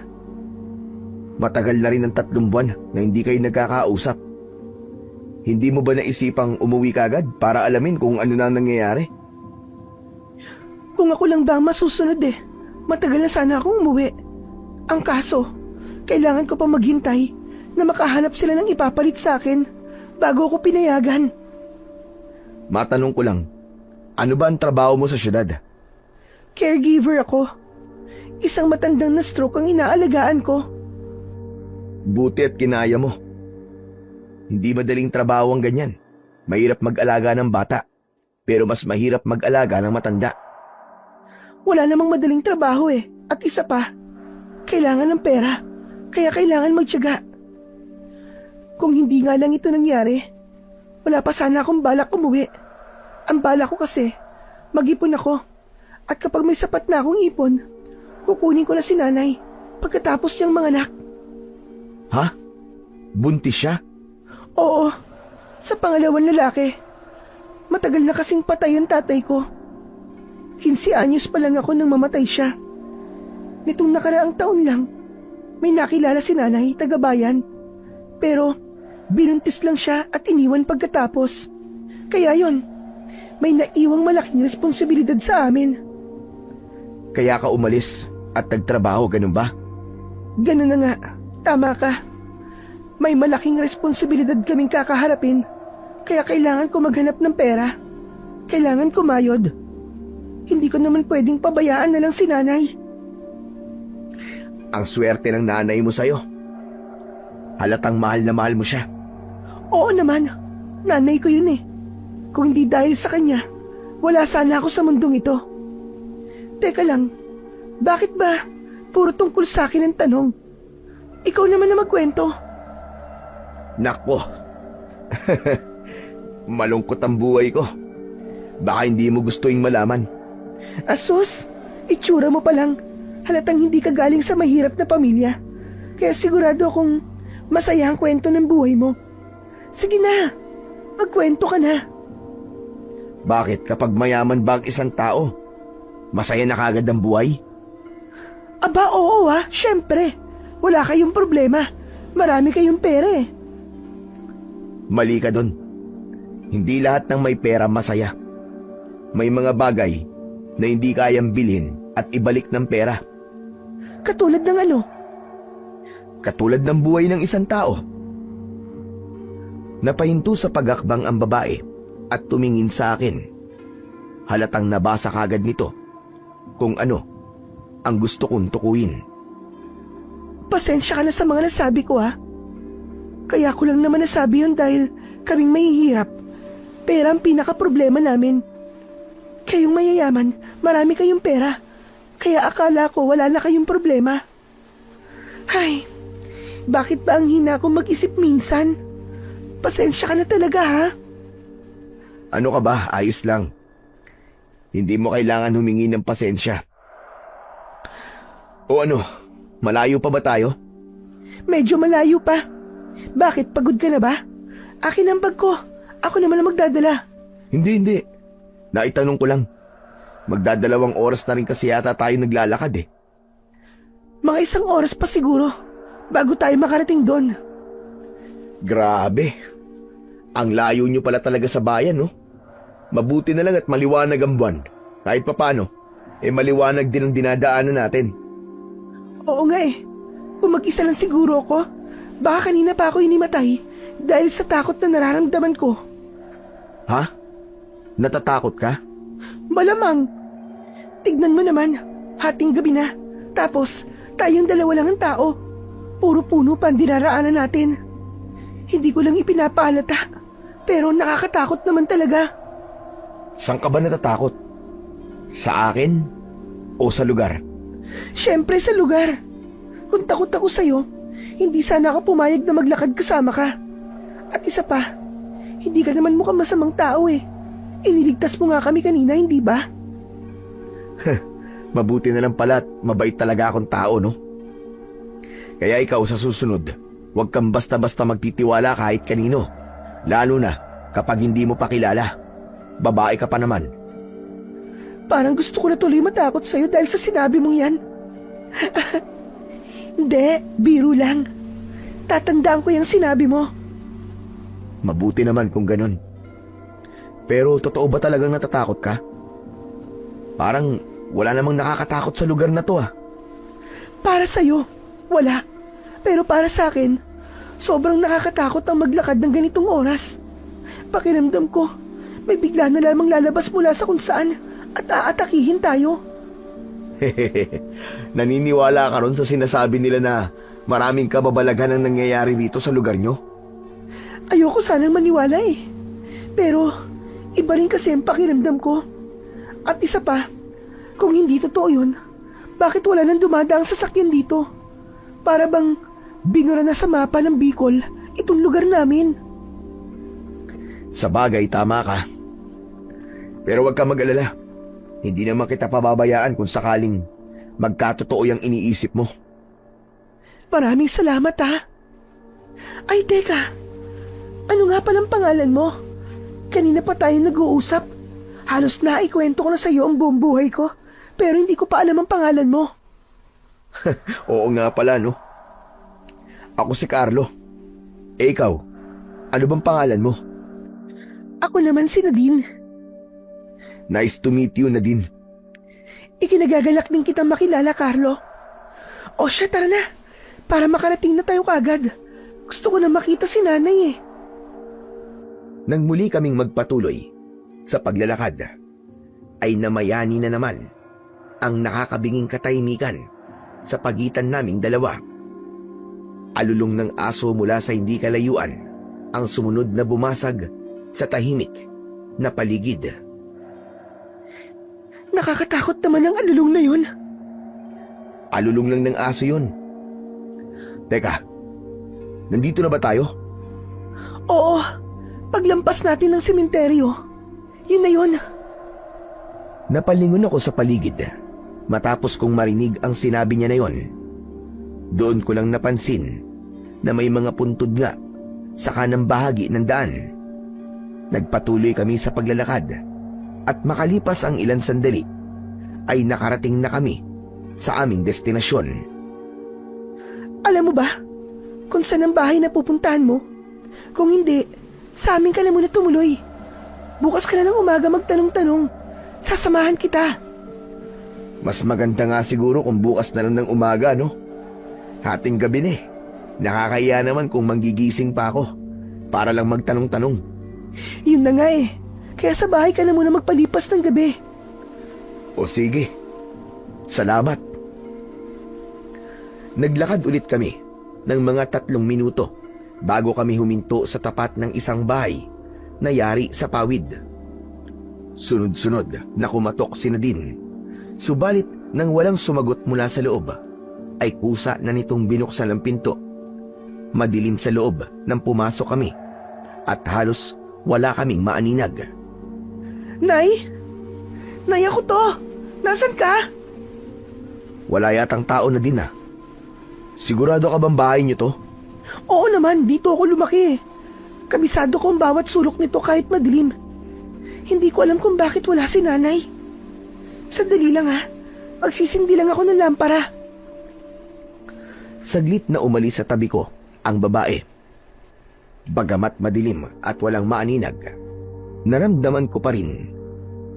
Matagal na rin ang 3 buwan na hindi kayo nagkakausap. Hindi mo ba naisipang umuwi kagad para alamin kung ano na nangyayari? Kung ako lang ba ang masusunod matagal na sana akong umuwi. Ang kaso, kailangan ko pa maghintay na makahanap sila ng ipapalit sa akin bago ako pinayagan. Matanong ko lang, ano ba ang trabaho mo sa syudad? Caregiver ako. Isang matandang na stroke ang inaalagaan ko. Buti at kinaya mo. Hindi madaling trabaho ang ganyan. Mahirap mag-alaga ng bata, pero mas mahirap mag-alaga ng matanda. Wala namang madaling trabaho at isa pa, kailangan ng pera, kaya kailangan magtiyaga. Kung hindi nga lang ito nangyari, wala pa sana akong balak umuwi. Ang balak ko kasi, mag-ipon ako, at kapag may sapat na akong ipon, kukunin ko na si nanay pagkatapos niyang manganak. Ha? Buntis siya? Oo, sa pangalawang lalaki. Matagal na kasing patay ang tatay ko. 15 anyos pa lang ako nang mamatay siya. Nitong nakaraang taon lang, may nakilala si nanay, taga-bayan. Pero binuntis lang siya at iniwan pagkatapos. Kaya yon, may naiwang malaking responsibilidad sa amin. Kaya ka umalis at nagtrabaho, ganun ba? Ganun na nga, tama ka. May malaking responsibilidad kaming kakaharapin, kaya kailangan ko maghanap ng pera. Kailangan kumayod. Hindi ko naman pwedeng pabayaan na lang si nanay. Ang swerte ng nanay mo sa'yo. Halatang mahal na mahal mo siya. Oo naman, nanay ko yun Kung hindi dahil sa kanya, wala sana ako sa mundong ito. Teka lang, bakit ba puro tungkol sa akin ang tanong? Ikaw naman na magkwento. Nako, malungkot ang buhay ko. Baka hindi mo gustuing malaman. Asos, itsura mo pa lang. Halatang hindi ka galing sa mahirap na pamilya. Kaya sigurado akong masaya ang kwento ng buhay mo. Sige na, magkwento ka na. Bakit kapag mayaman ba ang isang tao, masaya na kagad ang buhay? Aba, oo syempre. Wala kayong problema. Marami kayong pera eh. Mali ka dun. Hindi lahat ng may pera masaya. May mga bagay na hindi kayang bilhin at ibalik ng pera. Katulad ng ano? Katulad ng buhay ng isang tao. Napahinto sa pagakbang ang babae at tumingin sa akin. Halatang nabasa kagad nito kung ano ang gusto kong tukuyin. Pasensya ka na sa mga nasabi ko Kaya ko lang naman nasabi yun dahil kaming mahihirap. Pera ang pinaka-problema namin. Kayong mayayaman, marami kayong pera. Kaya akala ko wala na kayong problema. Ay, bakit ba ang hina ko mag-isip minsan? Pasensya ka na talaga Ano ka ba? Ayos lang. Hindi mo kailangan humingi ng pasensya. O ano, malayo pa ba tayo? Medyo malayo pa. Bakit, pagod ka na ba? Akin ang bag ko. Ako naman ang magdadala. Hindi. Naitanong ko lang. Magdadalawang oras na rin kasi yata tayo naglalakad eh. Mga 1 oras pa siguro bago tayo makarating doon. Grabe. Ang layo nyo pala talaga sa bayan, no? Mabuti na lang at maliwanag ang buwan. Kahit papano, maliwanag din ang dinadaanan natin. Oo nga eh. Kung mag-isa lang siguro ako, baka kanina pa ako inimatay dahil sa takot na nararamdaman ko. Ha? Natatakot ka? Malamang. Tignan mo naman, hating gabi na. Tapos, tayong dalawa lang ang tao. Puro puno pa ang dinaraanan natin. Hindi ko lang ipinapaalata, pero nakakatakot naman talaga. Saan ka ba natatakot? Sa akin? O sa lugar? Siyempre sa lugar. Kung takot ako sa'yo, hindi sana ako pumayag na maglakad kasama ka. At isa pa, hindi ka naman mukhang masamang tao eh. Iniligtas mo nga kami kanina, hindi ba? Mabuti na lang pala at mabait talaga akong tao, no? Kaya ikaw sa susunod, huwag kang basta-basta magtitiwala kahit kanino. Lalo na kapag hindi mo pa kilala. Babae ka pa naman. Parang gusto ko na tuloy matakot sa'yo dahil sa sinabi mong yan. Hindi, biro lang. Tatandaan ko yung sinabi mo. Mabuti naman kung ganun. Pero totoo ba talagang natatakot ka? Parang wala namang nakakatakot sa lugar na to Para sa'yo, wala. Pero para sa akin, sobrang nakakatakot ang maglakad ng ganitong oras. Pakiramdam ko, may bigla na lamang lalabas mula sa kung saan at aatakihin tayo. Naniniwala ka ron sa sinasabi nila na maraming kababalaghan ang nangyayari dito sa lugar nyo? Ayoko sanang maniwala eh. Pero, iba rin kasi ang pakiramdam ko. At isa pa, kung hindi totoo yun, bakit wala nang dumadaang sasakyan dito? Para bang binura na sa mapa ng Bicol itong lugar namin. Sa bagay, tama ka. Pero huwag ka mag-alala. Hindi naman kita pababayaan kung sakaling magkatotoo yung iniisip mo. Maraming salamat Ay, teka. Ano nga palang pangalan mo? Kanina pa tayo nag-uusap. Halos naikwento ko na sa iyo ang buong buhay ko. Pero hindi ko pa alam ang pangalan mo. Oo nga pala, no? Ako si Carlo. Ikaw, ano bang pangalan mo? Ako naman si Nadine. Nice to meet you, Nadine. Ikinagagalak din kitang makilala, Carlo. O siya, tara na. Para makarating na tayo kagad. Gusto ko na makita si nanay eh. Nang muli kaming magpatuloy sa paglalakad, ay namayani na naman ang nakakabinging katahimikan sa pagitan naming dalawa. Alulong ng aso mula sa hindi kalayuan ang sumunod na bumasag sa tahimik na paligid. Nakakatakot naman ang alulong na yun. Alulong lang ng aso yun. Teka, nandito na ba tayo? Oo, paglampas natin ng sementeryo. Yun na yun. Napalingon ako sa paligid matapos kong marinig ang sinabi niya na yon. Doon ko lang napansin na may mga puntod nga sa kanang bahagi ng daan. Nagpatuloy kami sa paglalakad at makalipas ang ilang sandali ay nakarating na kami sa aming destinasyon. Alam mo ba kung saan ang bahay na pupuntahan mo? Kung hindi, sa amin ka na muna tumuloy. Bukas ka na ng umaga magtanong-tanong. Sasamahan kita. Mas maganda nga siguro kung bukas na lang ng umaga, no? Hating gabi na eh. Nakakaya naman kung manggigising pa ako para lang magtanong-tanong. Yun na nga eh. Kaya sa bahay ka na muna magpalipas ng gabi. O sige. Salamat. Naglakad ulit kami ng mga 3 minuto bago kami huminto sa tapat ng isang bahay na yari sa pawid. Sunod-sunod na kumatok si Nadine. Subalit nang walang sumagot mula sa loob, ay kusa na nitong binuksan ang pinto. Madilim sa loob nang pumasok kami at halos wala kaming maaninag. Nay? Nay, ako to. Nasaan ka? Wala yatang tao na din. Sigurado ka bang bahay niyo to? Oo naman, dito ako lumaki. Kabisado ko ang bawat sulok nito kahit madilim. Hindi ko alam kung bakit wala si nanay. Sandali lang magsisindi lang ako ng lampara. Saglit na umalis sa tabi ko ang babae. Bagamat madilim at walang maaninag, naramdaman ko pa rin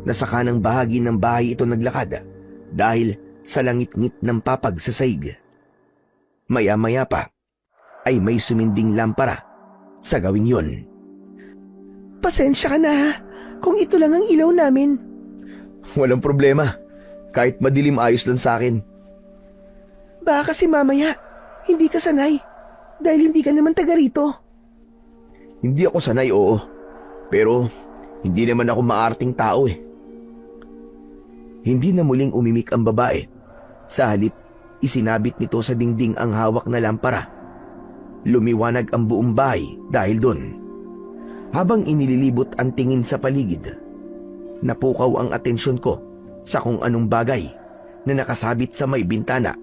na sa kanang bahagi ng bahay ito naglakad dahil sa langit-ngit ng papag sa saig. Maya-maya pa ay may suminding lampara sa gawing yon. Pasensya ka na kung ito lang ang ilaw namin. Walang problema. Kahit madilim ayos lang sa akin. Baka kasi mamaya, hindi ka sanay dahil hindi ka naman taga rito. Hindi ako sanay, oo. Pero hindi naman ako maarting tao eh. Hindi na muling umimik ang babae. Sa halip, isinabit nito sa dingding ang hawak na lampara. Lumiwanag ang buong bahay dahil doon. Habang inililibot ang tingin sa paligid, napukaw ang atensyon ko sa kung anong bagay na nakasabit sa may bintana.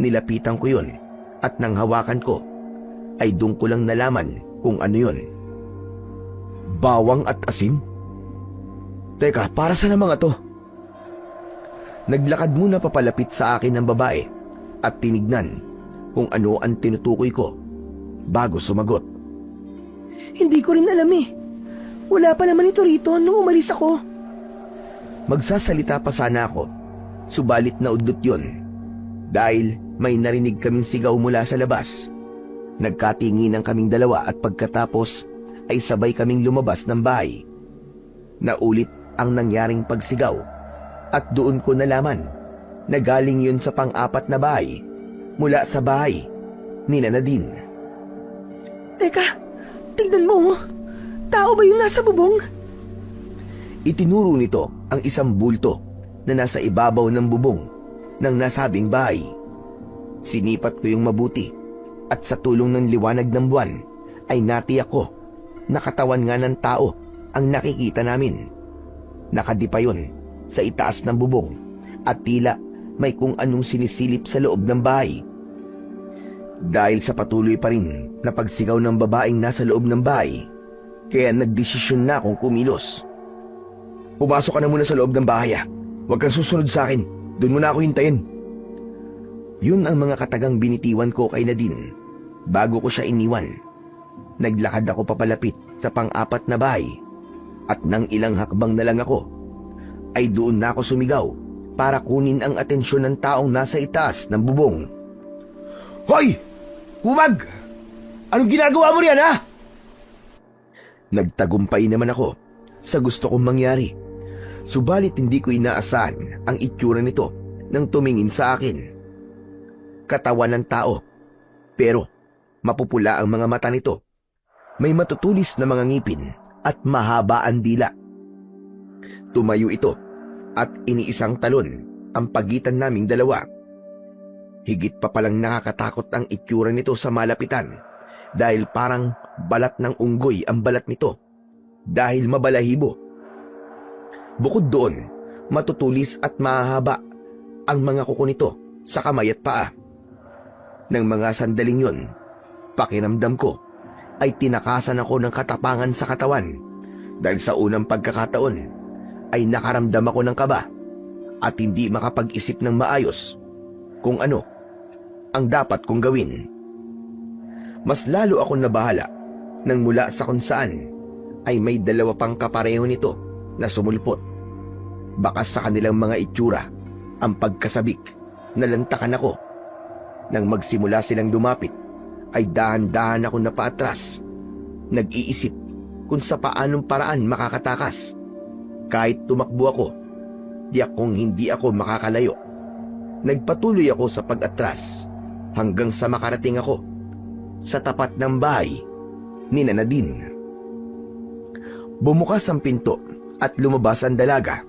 Nilapitan ko yun at nang hawakan ko, ay doon ko lang nalaman kung ano yun. Bawang at asin? Teka, para saan ang mga to? Naglakad muna papalapit sa akin ng babae at tinignan kung ano ang tinutukoy ko bago sumagot. Hindi ko rin alam eh. Wala pa naman ito rito nung umalis ako. Magsasalita pa sana ako, subalit naudlot yun. Dahil may narinig kaming sigaw mula sa labas. Nagkatinginan kaming dalawa at pagkatapos ay sabay kaming lumabas ng bahay. Naulit ang nangyaring pagsigaw at doon ko nalaman na galing yun sa pang-4 na bahay mula sa bahay ni Nadine. Teka, tignan mo. Tao ba yung nasa bubong? Itinuro nito ang isang bulto na nasa ibabaw ng bubong ng nasabing bahay. Sinipat ko yung mabuti at sa tulong ng liwanag ng buwan ay natiyak ko na katawan nga ng tao ang nakikita namin. Nakadipa yun sa itaas ng bubong at tila may kung anong sinisilip sa loob ng bahay. Dahil sa patuloy pa rin na pagsigaw ng babaeng nasa loob ng bahay, kaya nagdesisyon na akong kumilos. Pumasok ka na muna sa loob ng bahay. Huwag kang susunod sa akin. Doon mo na ako hintayin. Yun ang mga katagang binitiwan ko kay Nadine bago ko siya iniwan. Naglakad ako papalapit sa pang-4 na bahay at nang ilang hakbang na lang ako, ay doon na ako sumigaw para kunin ang atensyon ng taong nasa itaas ng bubong. Hoy! Humag! Anong ginagawa mo riyan, ha? Nagtagumpay naman ako sa gusto kong mangyari. Subalit hindi ko inaasahan ang itsura nito nang tumingin sa akin. Katawan ng tao, pero mapupula ang mga mata nito. May matutulis na mga ngipin at mahaba ang dila. Tumayo ito at iniisang talon ang pagitan naming dalawa. Higit pa palang nakakatakot ang itsura nito sa malapitan dahil parang balat ng unggoy ang balat nito dahil mabalahibo. Bukod doon, matutulis at mahahaba ang mga kuko nito sa kamay at paa. Nang mga sandaling yun, pakiramdam ko ay tinakasan ako ng katapangan sa katawan dahil sa unang pagkakataon ay nakaramdam ako ng kaba at hindi makapag-isip ng maayos kung ano ang dapat kong gawin. Mas lalo akong nabahala nang mula sa kung saan ay may dalawa pang kapareho nito na sumulpot. Baka sa kanilang mga itsura ang pagkasabik na lantakan ako. Nang magsimula silang lumapit ay dahan-dahan ako napaatras. Nag-iisip kung sa paanong paraan makakatakas. Kahit tumakbo ako, hindi ako makakalayo. Nagpatuloy ako sa pag-atras hanggang sa makarating ako sa tapat ng bahay ni Nadine. Bumukas ang pinto at lumabas ang dalaga.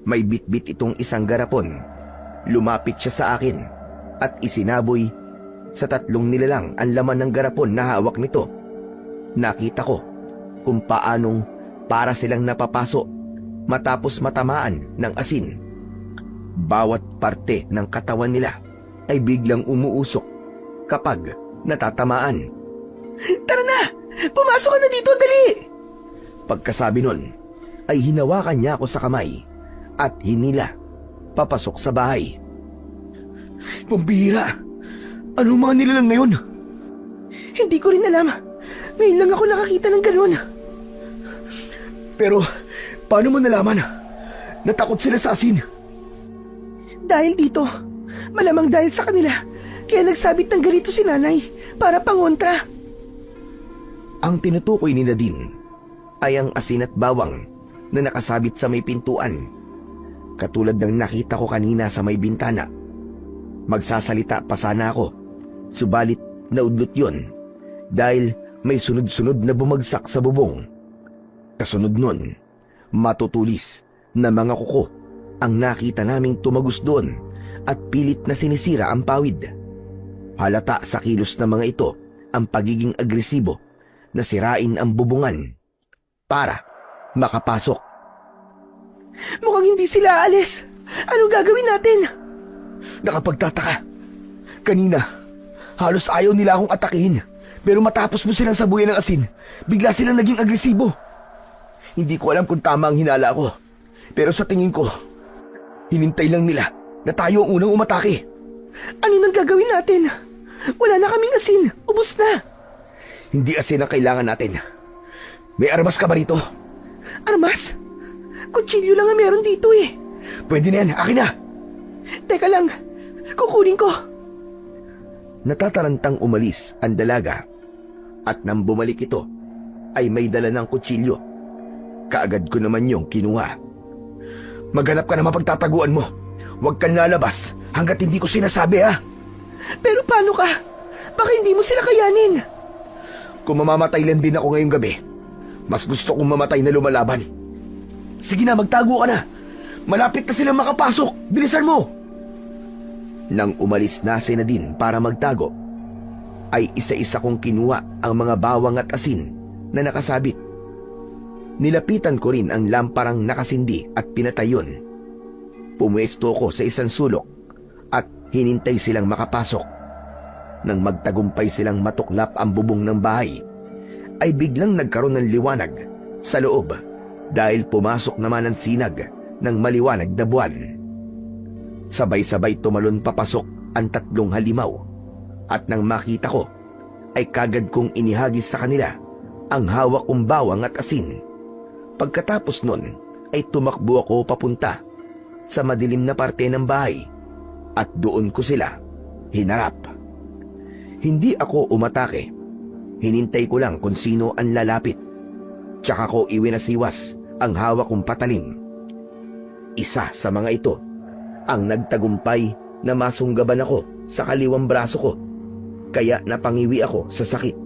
May bitbit itong isang garapon. Lumapit siya sa akin at isinaboy sa 3 nilalang ang laman ng garapon na hawak nito. Nakita ko kung paanong para silang napapaso matapos matamaan ng asin. Bawat parte ng katawan nila ay biglang umuusok kapag natatamaan. Tara na! Pumasok ka na dito, dali! Pagkasabi nun, ay hinawakan niya ako sa kamay at hinila papasok sa bahay. Pambihira! Anong mga nilalang ngayon? Hindi ko rin alam. Ngayon lang ako nakakita ng gano'n. Pero, paano mo nalaman? Natakot sila sa asin. Dahil dito, malamang dahil sa kanila, kaya nagsabit ng ganito si nanay para pangontra. Ang tinutukoy ni Nadine ay ang asin at bawang na nakasabit sa may pintuan. Katulad ng nakita ko kanina sa may bintana. Magsasalita pa sana ako, subalit naudlot yon dahil may sunod-sunod na bumagsak sa bubong. Kasunod nun, matutulis na mga kuko ang nakita naming tumagos doon at pilit na sinisira ang pawid. Halata sa kilos ng mga ito ang pagiging agresibo na sirain ang bubungan para makapasok. Mukhang hindi sila aalis. Anong gagawin natin? Nakapagtataka. Kanina, halos ayaw nila akong atakihin. Pero matapos mo silang sabuyan ng asin, bigla silang naging agresibo. Hindi ko alam kung tama ang hinala ko. Pero sa tingin ko, hinintay lang nila na tayo ang unang umatake. Ano nang gagawin natin? Wala na kaming asin. Ubus na. Hindi asin ang kailangan natin. May armas ka ba rito? Armas? Kutsilyo lang ang meron dito eh. Pwede na yan, akin na. Teka lang, kukunin ko. Natatarantang umalis ang dalaga at nang bumalik ito ay may dala ng kutsilyo. Kaagad ko naman yung kinuha. Maghanap ka na mapagtataguan mo. Huwag kang lalabas hanggat hindi ko sinasabi ha. Pero paano ka? Baka hindi mo sila kayanin. Kung mamamatay lang din ako ngayong gabi, mas gusto kong mamatay na lumalaban. Sige na, magtago ka na. Malapit na silang makapasok. Bilisan mo. Nang umalis na si Nadine para magtago, ay isa-isa kong kinuha ang mga bawang at asin na nakasabit. Nilapitan ko rin ang lamparang nakasindi at pinatay yun. Pumuesto ko sa isang sulok at hinintay silang makapasok. Nang magtagumpay silang matuklap ang bubong ng bahay, ay biglang nagkaroon ng liwanag sa loob dahil pumasok naman ang sinag ng maliwanag na buwan. Sabay-sabay tumalon papasok ang 3 halimaw at nang makita ko ay kagad kong inihagis sa kanila ang hawak kong bawang at asin. Pagkatapos nun ay tumakbo ako papunta sa madilim na parte ng bahay at doon ko sila hinarap. Hindi ako umatake. Hinintay ko lang kung sino ang lalapit. Tsaka ko iwinasiwas ang hawak kong patalim. Isa sa mga ito ang nagtagumpay na masunggaban ako sa kaliwang braso ko, kaya napangiwi ako sa sakit.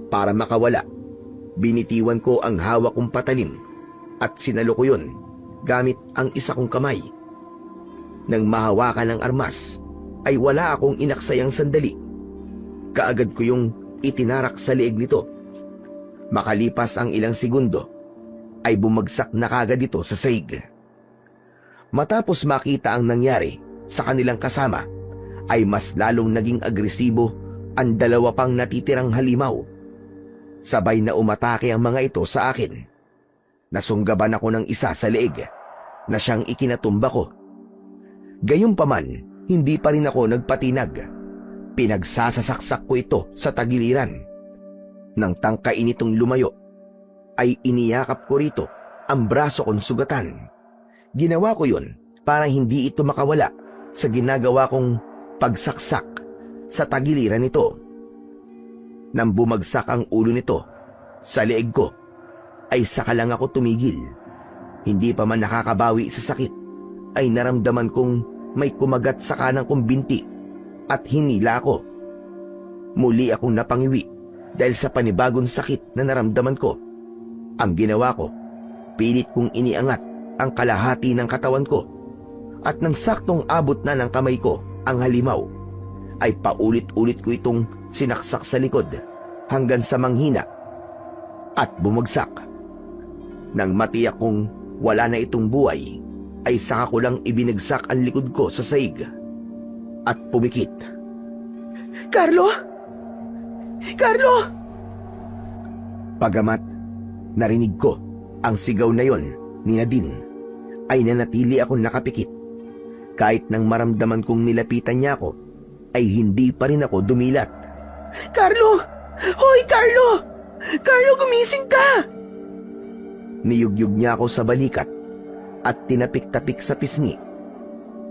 Para makawala, binitiwan ko ang hawak kong patalim at sinalo ko yun gamit ang isa kong kamay. Nang mahawakan ang armas, ay wala akong inaksayang sandali. Kaagad ko yung itinarak sa leeg nito. Makalipas ang ilang segundo, ay bumagsak na kagad ito sa saig. Matapos makita ang nangyari sa kanilang kasama, ay mas lalong naging agresibo ang dalawa pang natitirang halimaw. Sabay na umatake ang mga ito sa akin. Nasunggaban ako ng isa sa leeg na siyang ikinatumba ko. Gayunpaman, hindi pa rin ako nagpatinag. Pinagsasasaksak ko ito sa tagiliran. Nang tangkain itong lumayo, ay iniyakap ko rito ang braso kong sugatan. Ginawa ko yun para hindi ito makawala sa ginagawa kong pagsaksak sa tagiliran nito. Nang bumagsak ang ulo nito sa leeg ko, ay saka lang ako tumigil. Hindi pa man nakakabawi sa sakit, ay naramdaman kong may kumagat sa kanang kong binti at hinila ako. Muli akong napangiwi dahil sa panibagong sakit na naramdaman ko. Ang ginawa ko, pilit kong iniangat ang kalahati ng katawan ko, at nang saktong abot na ng kamay ko ang halimaw, ay paulit-ulit ko itong sinaksak sa likod hanggang sa manghina at bumagsak. Nang matiyak kong wala na itong buhay, ay saka ko lang ibinagsak ang likod ko sa saig at pumikit. Carlo! Carlo! Pagamat narinig ko ang sigaw na yon ni Nadine, ay nanatili akong nakapikit. Kahit nang maramdaman kong nilapitan niya ako, ay hindi pa rin ako dumilat. Carlo! Hoy, Carlo! Carlo, gumising ka! Niyugyug niya ako sa balikat at tinapik-tapik sa pisngi.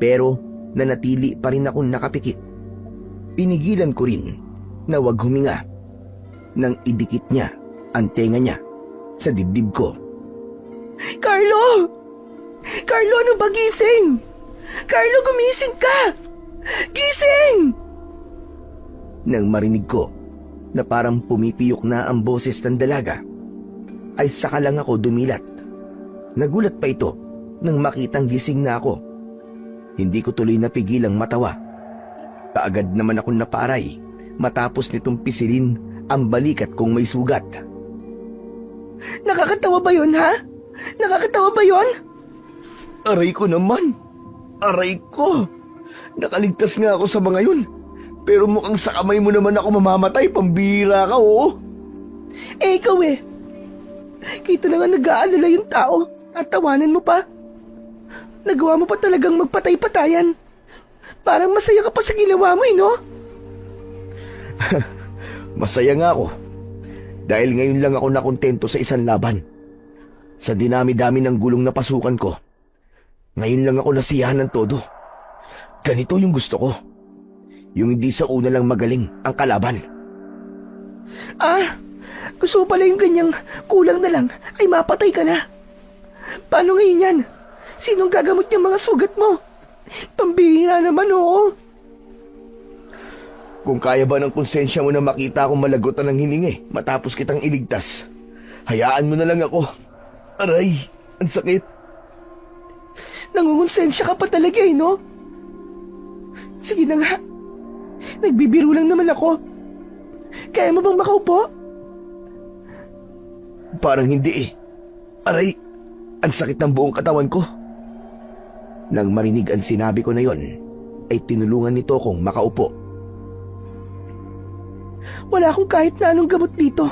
Pero nanatili pa rin akong nakapikit. Pinigilan ko rin na wag huminga nang idikit niya ang tenga niya sa dibdib ko. Carlo! Carlo, ano ba gising? Carlo, gumising ka! Gising! Nang marinig ko na parang pumipiyok na ang boses ng dalaga, ay saka lang ako dumilat. Nagulat pa ito nang makitang gising na ako. Hindi ko tuloy napigilang matawa. Kaagad naman akong napaaray matapos nitong pisilin ang balikat kong may sugat. Nakakatawa ba yun, ha? Nakakatawa ba yun? Aray ko naman! Aray ko! Nakaligtas nga ako sa mga yun. Pero mukhang sa kamay mo naman ako mamamatay, pambira ka, oo. Eh, ikaw eh. Kita na nga nag-aalala yung tao at tawanan mo pa. Nagawa mo pa talagang magpatay-patayan. Parang masaya ka pa sa ginawa mo, no? Masaya nga ako. Dahil ngayon lang ako nakontento sa isang laban. Sa dinami-dami ng gulong na pasukan ko, ngayon lang ako nasiyahan ng todo. Ganito yung gusto ko. Yung hindi sa una lang magaling ang kalaban. Ah, gusto mo pala yung ganyang kulang na lang ay mapatay ka na. Paano ngayon yan? Sinong gagamot yung mga sugat mo? Pambihira naman, oo. Kung kaya ba ng konsensya mo na makita akong malagotan ng hiningi matapos kitang iligtas, hayaan mo na lang ako. Aray, ang sakit. Nangungonsensya ka pa talaga eh, no? Sige na nga. Nagbibiro lang naman ako. Kaya mo bang makaupo? Parang hindi eh. Aray, ang sakit ng buong katawan ko. Nang marinig ang sinabi ko na yon, ay tinulungan nito akong makaupo. Wala akong kahit na anong gamot dito.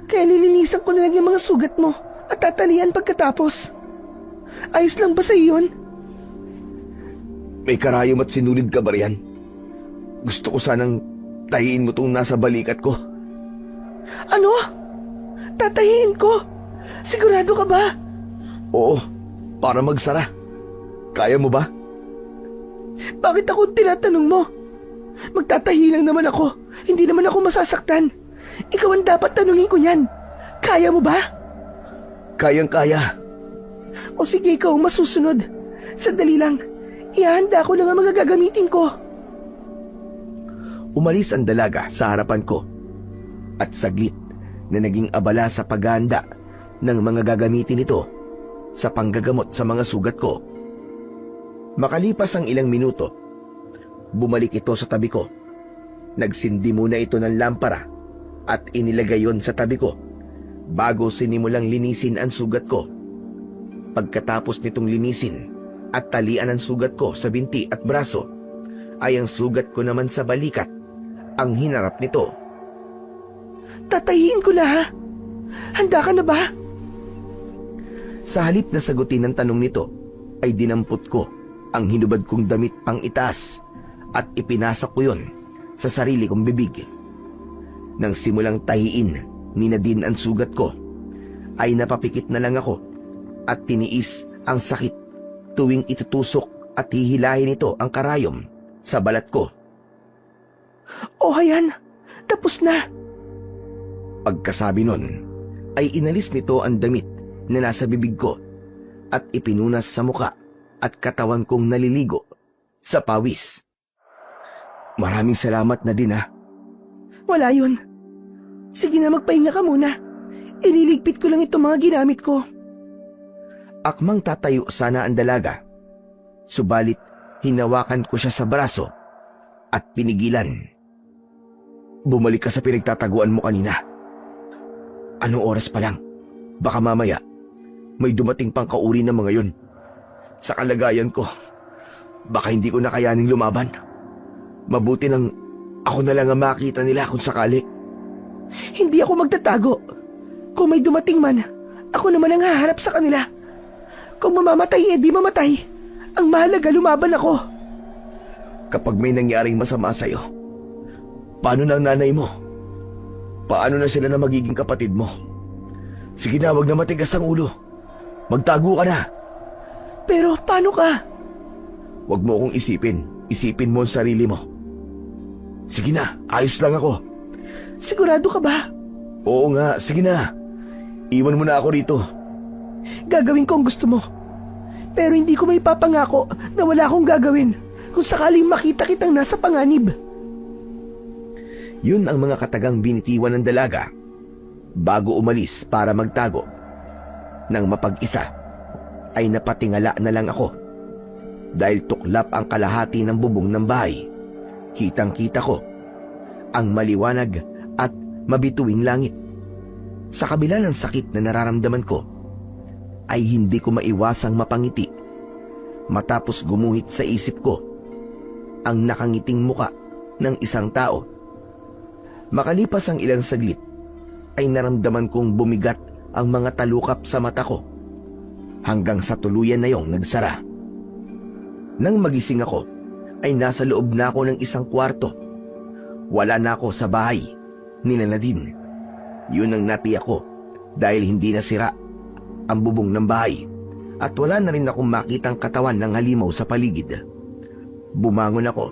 Kaya lilinisan ko na lang yung mga sugat mo at tatalian pagkatapos. Ayos lang ba sa iyon? May karayom at sinulid ka ba riyan? Gusto ko sanang tahiin mo tong nasa balikat ko. Ano? Tatahiin ko? Sigurado ka ba? Oo, para magsara. Kaya mo ba? Bakit ako tinatanong mo? Magtatahi lang naman ako. Hindi naman ako masasaktan. Ikaw ang dapat tanungin ko niyan. Kaya mo ba? Kayang-kaya. O sige, ikaw ang masusunod. Sandali lang. Ihahanda ko lang ang mga gagamitin ko. Umalis ang dalaga sa harapan ko. At saglit na naging abala sa paghahanda ng mga gagamitin nito sa panggagamot sa mga sugat ko. Makalipas ang ilang minuto, bumalik ito sa tabi ko. Nagsindi muna ito ng lampara at inilagay yon sa tabi ko bago sinimulang linisin ang sugat ko. Pagkatapos nitong linisin, at talian ng sugat ko sa binti at braso ay ang sugat ko naman sa balikat ang hinarap nito. Tatayin ko na ha. Handa ka na ba? Sa halip na sagutin ng tanong nito, ay dinampot ko ang hinubad kong damit pang itaas at ipinasak ko yon sa sarili kong bibig. Nang simulang tahiin ni Nadine ang sugat ko, ay napapikit na lang ako at tiniis ang sakit tuwing itutusok at hihilahin nito ang karayom sa balat ko. O hayan, tapos na. Pagkasabi nun, ay inalis nito ang damit na nasa bibig ko at ipinunas sa muka at katawan kong naliligo sa pawis. Maraming salamat na din ha. Wala yun. Sige na, magpahinga ka muna. Ililigpit ko lang itong mga ginamit ko. Akmang tatayo sana ang dalaga. Subalit, hinawakan ko siya sa braso at pinigilan. Bumalik ka sa pinagtataguan mo kanina. Anong oras pa lang? Baka mamaya, may dumating pang kauri ng mga yun. Sa kalagayan ko, baka hindi ko na kayaning lumaban. Mabuti nang ako na lang ang makita nila kung sakali. Hindi ako magtatago. Kung may dumating man, ako naman ang haharap sa kanila. Kung mamamatay, di mamatay. Ang mahalaga, lumaban ako. Kapag may nangyaring masama sa'yo, paano na ang nanay mo? Paano na sila na magiging kapatid mo? Sige na, wag na matigas ang ulo. Magtago ka na. Pero paano ka? Wag mo akong isipin. Isipin mo ang sarili mo. Sige na, ayos lang ako. Sigurado ka ba? Oo nga, sige na. Iwan mo na ako rito. Gagawin ko ang gusto mo. Pero hindi ko may papangako na wala akong gagawin kung sakaling makita kitang nasa panganib. Yun ang mga katagang binitiwan ng dalaga bago umalis para magtago. Nang mapag-isa, ay napatingala na lang ako. Dahil tuklap ang kalahati ng bubong ng bahay, kitang-kita ko ang maliwanag at mabituing langit. Sa kabila ng sakit na nararamdaman ko, ay hindi ko maiwasang mapangiti matapos gumuhit sa isip ko ang nakangiting muka ng isang tao. Makalipas ang ilang saglit, ay naramdaman kong bumigat ang mga talukap sa mata ko hanggang sa tuluyan na yung nagsara. Nang magising ako, ay nasa loob na ako ng isang kwarto. Wala na ako sa bahay ni Nadine. Yun ang natiyak ko dahil hindi nasira ang bubong ng bahay at wala na rin akong makitang katawan ng halimaw sa paligid. Bumangon ako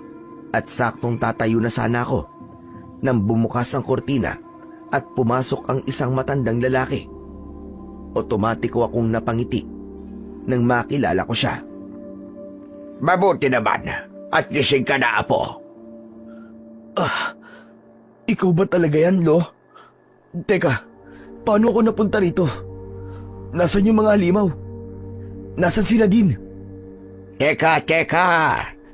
at saktong tatayo na sana ako nang bumukas ang kortina at pumasok ang isang matandang lalaki. Otomatiko akong napangiti nang makilala ko siya. Mabuti naman at gising ka na, apo. Ikaw ba talaga yan, Lo? Teka, paano ako napunta rito? Nasaan yung mga halimaw? Nasaan si Nadine? Teka.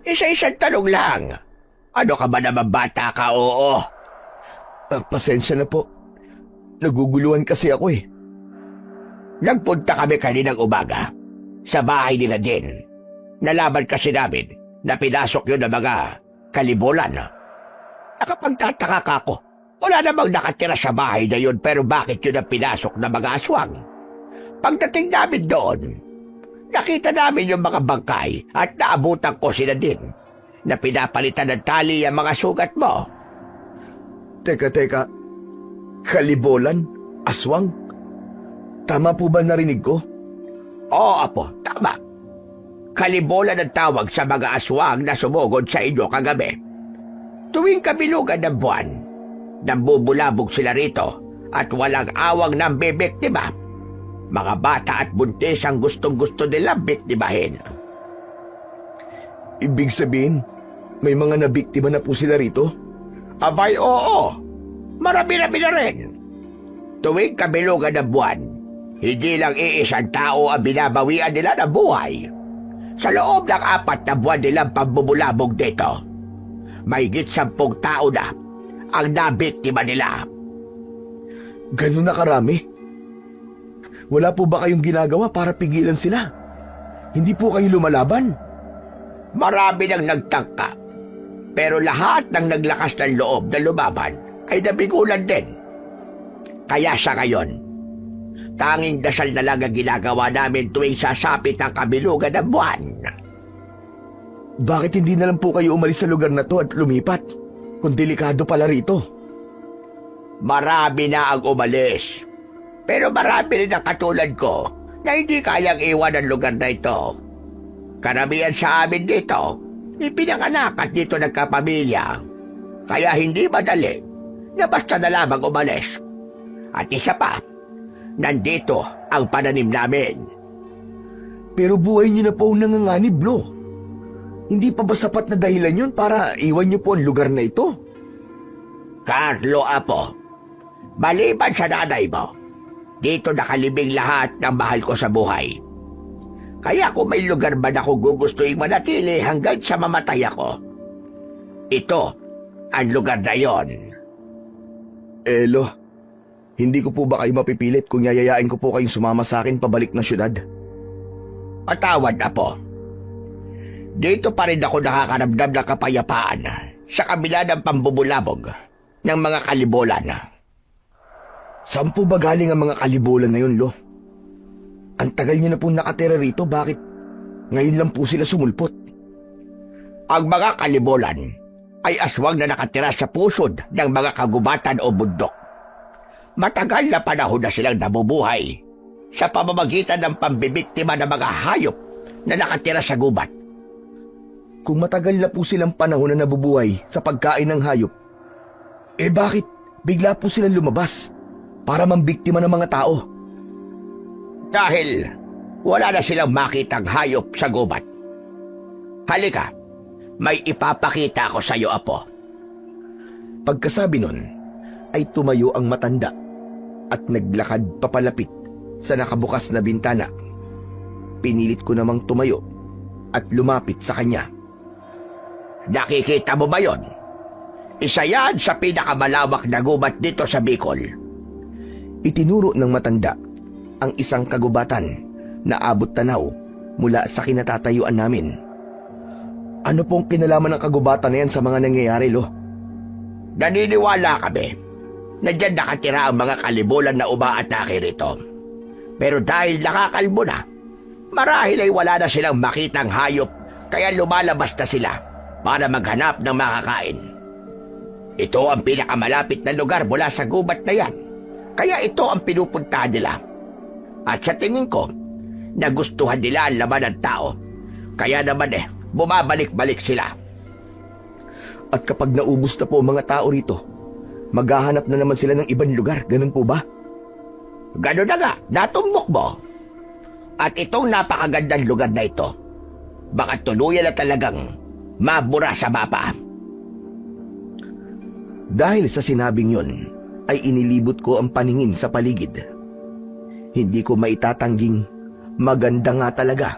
Isa-isang tanong lang. Ano ka ba naman, bata ka, oo? Pasensya na po. Naguguluhan kasi ako eh. Nagpunta kami kaninang umaga sa bahay nila din. Nalaman kasi namin na pinasok yun ng mga kalibulan. Nakapagtataka ka ako. Wala namang nakatira sa bahay na yun, pero bakit yun ang pinasok ng mga aswang? Pagdating namin doon, nakita namin yung mga bangkay at naabutan ko sila din na pinapalitan ng tali ang mga sugat mo. Teka. Kalibolan? Aswang? Tama po ba narinig ko? Oo, apo, tama. Kalibolan ang tawag sa mga aswang na sumugod sa inyo kagabi. Tuwing kabilugan ng buwan, nambubulabog sila rito at walang awang ng bibiktima. Mga bata at buntis ang gustong-gusto nila biktimahin. Ibig sabihin, may mga nabiktima na po sila rito? Abay, oo. Marami-rami na rin. Tuwing kabilugan ng buwan, hindi lang iisang tao ang binabawian nila ng buhay. Sa loob ng 4 na buwan nilang pambubulabog dito, mahigit 10 tao na ang nabiktima nila. Ganun na karami? Wala po ba kayong ginagawa para pigilan sila? Hindi po kayo lumalaban? Marami nang nagtangka. Pero lahat ng naglakas ng loob na lumaban ay nabigulan din. Kaya sa ngayon, tanging dasal na lang ang ginagawa namin tuwing sasapit ang kabilugan ng buwan. Bakit hindi na lang po kayo umalis sa lugar na to at lumipat? Kung delikado pala rito. Marami na ang umalis. Pero marami rin ang katulad ko na hindi kayang iwan ang lugar na ito. Karamihan sa amin dito, ipinanganak at dito nagkapamilya. Kaya hindi madali na basta na lamang umalis. At isa pa, nandito ang pananim namin. Pero buhay niyo na po ang nanganganib, Lo. Hindi pa ba sapat na dahilan yun para iwan niyo po ang lugar na ito? Carlo Apo, maliban sa nanay mo, dito nakalibing lahat ng mahal ko sa buhay. Kaya kung may lugar man ako gugustuhin manatili hanggang sa mamatay ako, ito ang lugar na yon. Lo, hindi ko po ba kayo mapipilit kung yayayain ko po kayong sumama sa akin pabalik ng syudad? Patawad, Apo. Dito pa rin ako nakakaramdam ng kapayapaan sa kabila ng pambubulabog ng mga kalibolan. Saan po ba galing ang mga kalibolan na yun, Lo? Ang tagal niyo na po nakatira rito, bakit ngayon lang po sila sumulpot? Ang mga kalibolan ay aswang na nakatira sa pusod ng mga kagubatan o bundok. Matagal na panahon na silang nabubuhay sa pamamagitan ng pambibiktima ng mga hayop na nakatira sa gubat. Kung matagal na po silang panahon na nabubuhay sa pagkain ng hayop, bakit bigla po silang lumabas para mambiktima ng mga tao? Dahil wala na silang makitang hayop sa gubat. Halika, may ipapakita ko sa iyo, Apo. Pagkasabi nun, ay tumayo ang matanda at naglakad papalapit sa nakabukas na bintana. Pinilit ko namang tumayo at lumapit sa kanya. Nakikita mo ba yon? Isa yan sa pinakamalawak na gubat dito sa Bicol. Itinuro ng matanda ang isang kagubatan na abot tanaw mula sa kinatatayuan namin. Ano pong kinalaman ng kagubatan na yan sa mga nangyayari, Lo? Naniniwala kami na dyan nakatira ang mga kalibulan na umaatake rito. Pero dahil nakakalbo na, marahil ay wala na silang makitang hayop kaya lumalabas na sila para maghanap ng makakain. Ito ang pinakamalapit na lugar mula sa gubat na yan. Kaya ito ang pinupuntahan nila. At sa tingin ko, nagustuhan nila ang laman ng tao. Kaya naman bumabalik-balik sila. At kapag naubos na po ang mga tao rito, maghahanap na naman sila ng ibang lugar, ganun po ba? Ganun na nga, natumbok mo. At itong napakagandang lugar na ito, baka tuluyan na talagang mabura sa mapa. Dahil sa sinabing yun, ay inilibot ko ang paningin sa paligid. Hindi ko maitatangging maganda nga talaga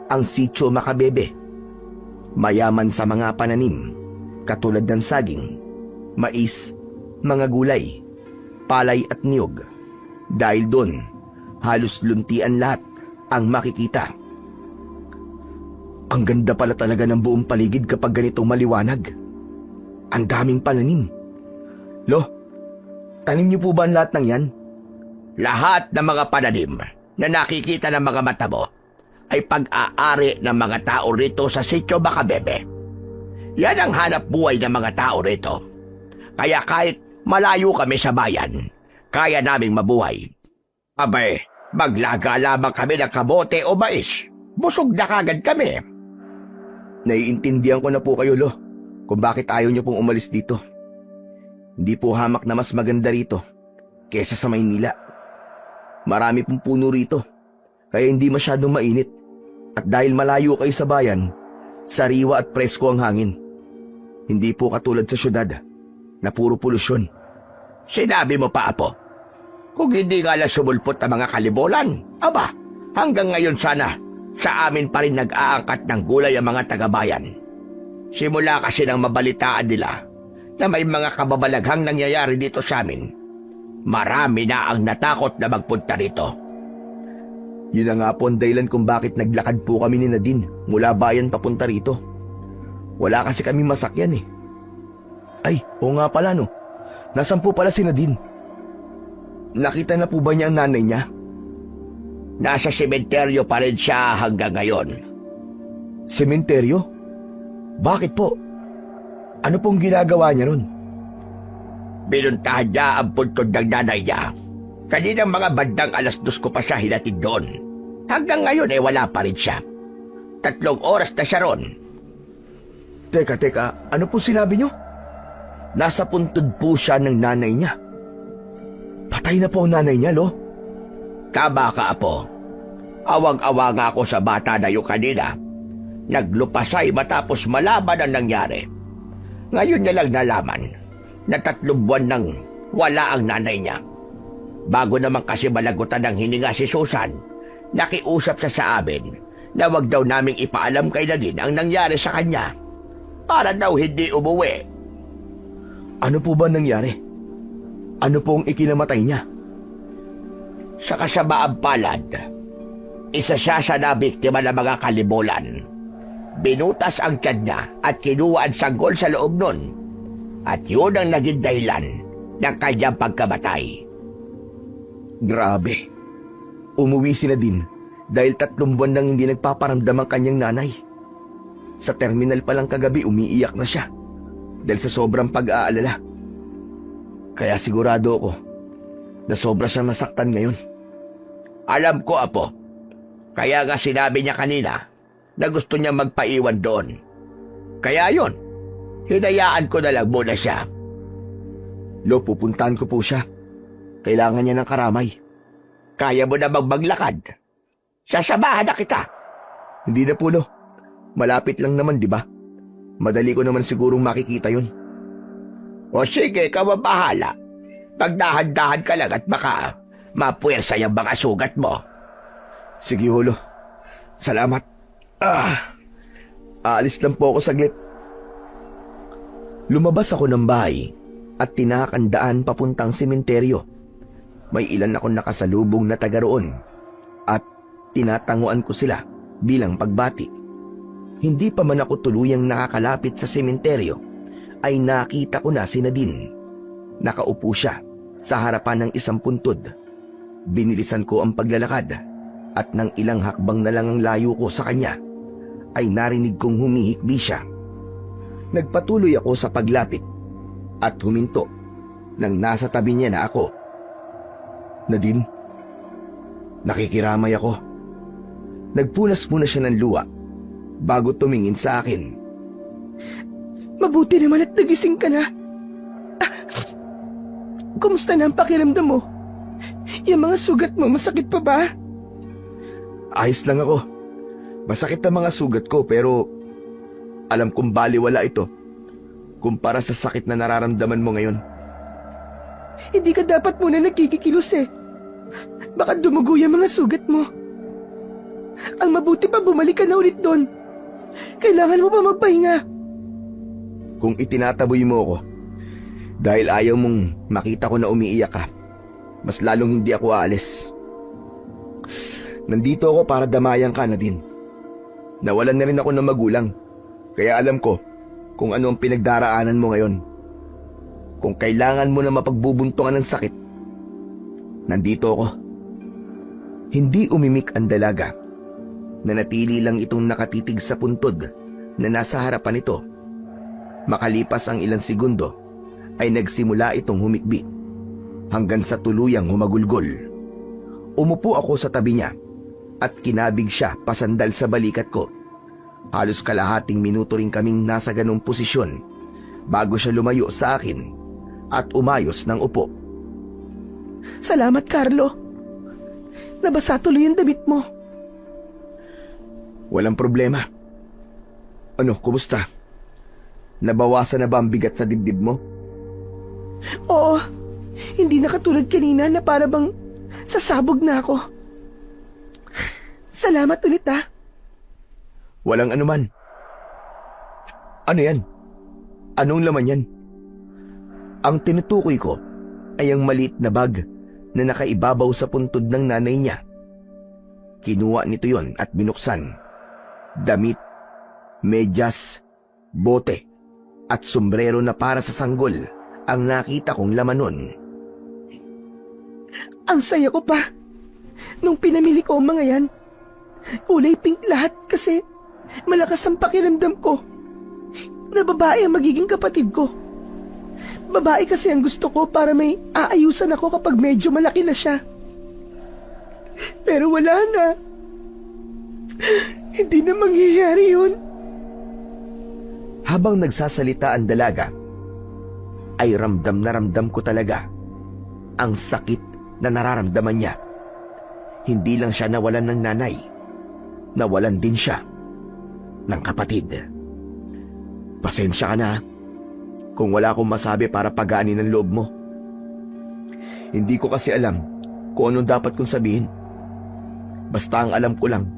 ang Sitio Macabebe. Mayaman sa mga pananim, katulad ng saging, mais, mga gulay, palay at niyog. Dahil doon, halos luntian lahat ang makikita. Ang ganda pala talaga ng buong paligid kapag ganitong maliwanag. Ang daming pananim. Lo, tanim niyo po ba ang lahat ng yan? Lahat ng mga pananim na nakikita ng mga mata mo ay pag-aari ng mga tao rito sa Sitio Macabebe. Yan ang hanap buhay ng mga tao rito. Kaya kahit malayo kami sa bayan, kaya naming mabuhay. Abay, maglaga lamang kami ng kabote o mais. Busog na kagad kami. Naiintindihan ko na po kayo, Lo, kung bakit ayaw niyo pong umalis dito. Hindi po hamak na mas maganda rito kesa sa Maynila. Marami pong puno rito, kaya hindi masyadong mainit. At dahil malayo kayo sa bayan, sariwa at presko ang hangin. Hindi po katulad sa syudad na puro polusyon. Sinabi mo pa, Apo. Kung hindi nga lang sumulpot ang mga kalibolan, aba, hanggang ngayon sana, sa amin pa rin nag-aangkat ng gulay ang mga tagabayan. Simula kasi nang mabalitaan nila na may mga kababalaghang nangyayari dito sa amin, marami na ang natakot na magpunta rito. Yun na nga po ang dahilan kung bakit naglakad po kami ni Nadine mula bayan papunta rito. Wala kasi kami masakyan eh. Ay, oo nga pala no. Nasaan po pala si Nadine? Nakita na po ba niya ang nanay niya? Nasa sementeryo pa rin siya hanggang ngayon. Sementeryo? Bakit po? Ano pong ginagawa niya ron? Binuntahan niya ang puntod ng nanay niya. Kaninang mga bandang 2:00 ko pa siya hinatid doon. Hanggang ngayon wala pa rin siya. 3 oras na siya ron. Teka, ano po sinabi niyo? Nasa puntod po siya ng nanay niya. Patay na po ang nanay niya, Lo. Tama ka, Apo. Awang-awa nga ako sa bata na yung kanina. Naglupasay matapos malaman ang nangyari. Ngayon niya lang nalaman na 3 buwan nang wala ang nanay niya. Bago naman kasi malagutan ng hininga si Susan, nakiusap siya sa amin na wag daw naming ipaalam kay Nadine ang nangyari sa kanya para daw hindi umuwi. Ano po ba nangyari? Ano pong ikinamatay niya? Sa kasamaang palad, isa siya sa nabiktima ng mga kalibulan. Binutas ang tiyan niya at kinuha ang sanggol sa loob nun. At yun ang naging dahilan ng kanyang pagkamatay. Grabe. Umuwi si Nadine dahil 3 buwan nang hindi nagpaparamdam ang kanyang nanay. Sa terminal pa lang kagabi umiiyak na siya dahil sa sobrang pag-aalala. Kaya sigurado ako na sobra siyang nasaktan ngayon. Alam ko, Apo. Kaya nga sinabi niya kanina na gusto niya magpaiwan doon. Kaya yon, hinayaan ko na lang muna siya. Lo, pupuntahan ko po siya. Kailangan niya ng karamay. Kaya mo na maglakad. Sasamahan na kita. Hindi na po, Lo. Malapit lang naman, di ba? Madali ko naman sigurong makikita yun. O sige, ikaw ang bahala. Pagdahan-dahan ka lang at baka mapuwersa yung mga sugat mo. Sige, Holo. Salamat. Aalis lang po ako saglit. Lumabas ako ng bahay at tinahak ang daan papuntang sementeryo. May ilan akong nakasalubong na taga roon at tinatanguan ko sila bilang pagbati. Hindi pa man ako tuluyang nakakalapit sa sementeryo ay nakita ko na si Nadine. Nakaupo siya sa harapan ng isang puntod. Binilisan ko ang paglalakad at nang ilang hakbang na lang ang layo ko sa kanya ay narinig kong humihikbi siya. Nagpatuloy ako sa paglapit at huminto nang nasa tabi niya na ako. Nadine, nakikiramay ako. Nagpunas muna siya ng luha bago tumingin sa akin. Mabuti naman at nagising ka na. Kumusta na ang pakiramdam mo? Yung mga sugat mo, masakit pa ba? Ayos lang ako. Masakit ang mga sugat ko pero alam kong baliwala ito kumpara sa sakit na nararamdaman mo ngayon. Hindi ka dapat muna nagkikikilos eh. Baka dumugo yung mga sugat mo. Ang mabuti pa bumalik ka na ulit doon. Kailangan mo pa magpahinga. Kung itinataboy mo ako dahil ayaw mong makita ko na umiiyak ka, mas lalong hindi ako aalis. Nandito ako para damayan ka, Nadine. Nawalan na rin ako ng magulang, kaya alam ko kung ano ang pinagdaraanan mo ngayon. Kung kailangan mo na mapagbubuntungan ng sakit, nandito ako. Hindi umimik ang dalaga. Nanatili lang itong nakatitig sa puntod na nasa harapan nito. Makalipas ang ilang segundo, ay nagsimula itong humikbi hanggang sa tuluyang humagulgol. Umupo ako sa tabi niya at kinabig siya pasandal sa balikat ko. Halos kalahating minuto rin kaming nasa ganong posisyon bago siya lumayo sa akin at umayos ng upo. Salamat, Carlo. Nabasa tuloy ang damit mo. Walang problema. Ano, kumusta? Nabawasan na ba ang bigat sa dibdib mo? Oo, hindi na katulad kanina na para bang sasabog na ako. Salamat ulit ha. Walang anuman. Ano yan? Anong laman yan? Ang tinutukoy ko ay ang maliit na bag na nakaibabaw sa puntod ng nanay niya. Kinuha nito yon at binuksan. Damit, medyas, bote, at sombrero na para sa sanggol ang nakita kong laman nun. Ang saya ko pa. Nung pinamili ko ang mga yan, kulay pink lahat kasi malakas ang pakiramdam ko na babae ang magiging kapatid ko. Babae kasi ang gusto ko para may aayusan ako kapag medyo malaki na siya. Pero wala na. Hindi na mangyayari yun. Habang nagsasalita ang dalaga, ay ramdam na ramdam ko talaga ang sakit na nararamdaman niya. Hindi lang siya nawalan ng nanay, nawalan din siya ng kapatid. Pasensya ka na kung wala akong masabi para pagaanin ang loob mo. Hindi ko kasi alam kung anong dapat kong sabihin. Basta ang alam ko lang,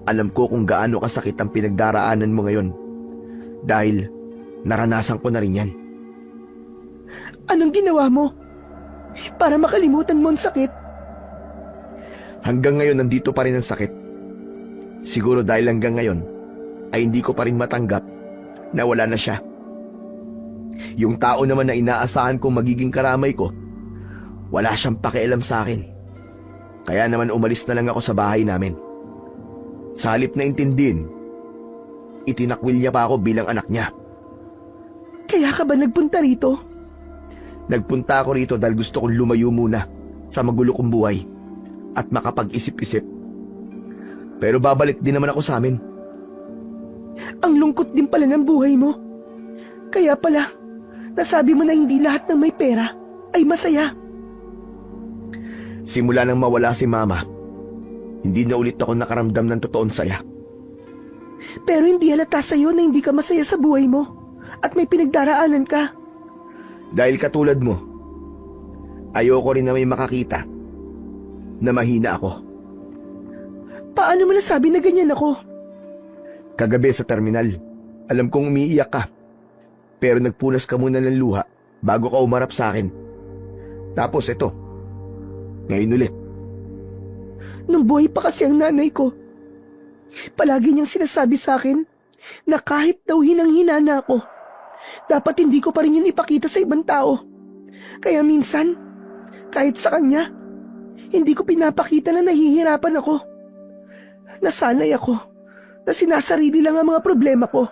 alam ko kung gaano kasakit ang pinagdaraanan mo ngayon dahil naranasan ko na rin yan. Anong ginawa mo para makalimutan mo ang sakit? Hanggang ngayon nandito pa rin ang sakit. Siguro dahil hanggang ngayon ay hindi ko pa rin matanggap na wala na siya. Yung tao naman na inaasahan kong magiging karamay ko, wala siyang pakialam sa akin. Kaya naman umalis na lang ako sa bahay namin. Sa halip na intindihin, itinakwil niya pa ako bilang anak niya. Kaya ka ba nagpunta rito? Nagpunta ako rito dahil gusto kong lumayo muna sa magulo kong buhay at makapag-isip-isip. Pero babalik din naman ako sa amin. Ang lungkot din pala ng buhay mo. Kaya pala, nasabi mo na hindi lahat ng may pera ay masaya. Simula nang mawala si Mama, hindi na ulit ako nakaramdam ng totoong saya. Pero hindi halata sa'yo na hindi ka masaya sa buhay mo at may pinagdaraanan ka. Dahil katulad mo, ayoko rin na may makakita na mahina ako. Paano mo nasabi na ganyan ako? Kagabi sa terminal, alam kong umiiyak ka. Pero nagpunas ka muna ng luha bago ka umarap sa akin. Tapos ito, ngayon ulit. Nung buhay pa kasi ang nanay ko, palagi niyang sinasabi sa akin na kahit daw hinang-hina na ako, dapat hindi ko pa rin yun ipakita sa ibang tao. Kaya minsan, kahit sa kanya, hindi ko pinapakita na nahihirapan ako. Nasanay ako na sinasarili lang ang mga problema ko.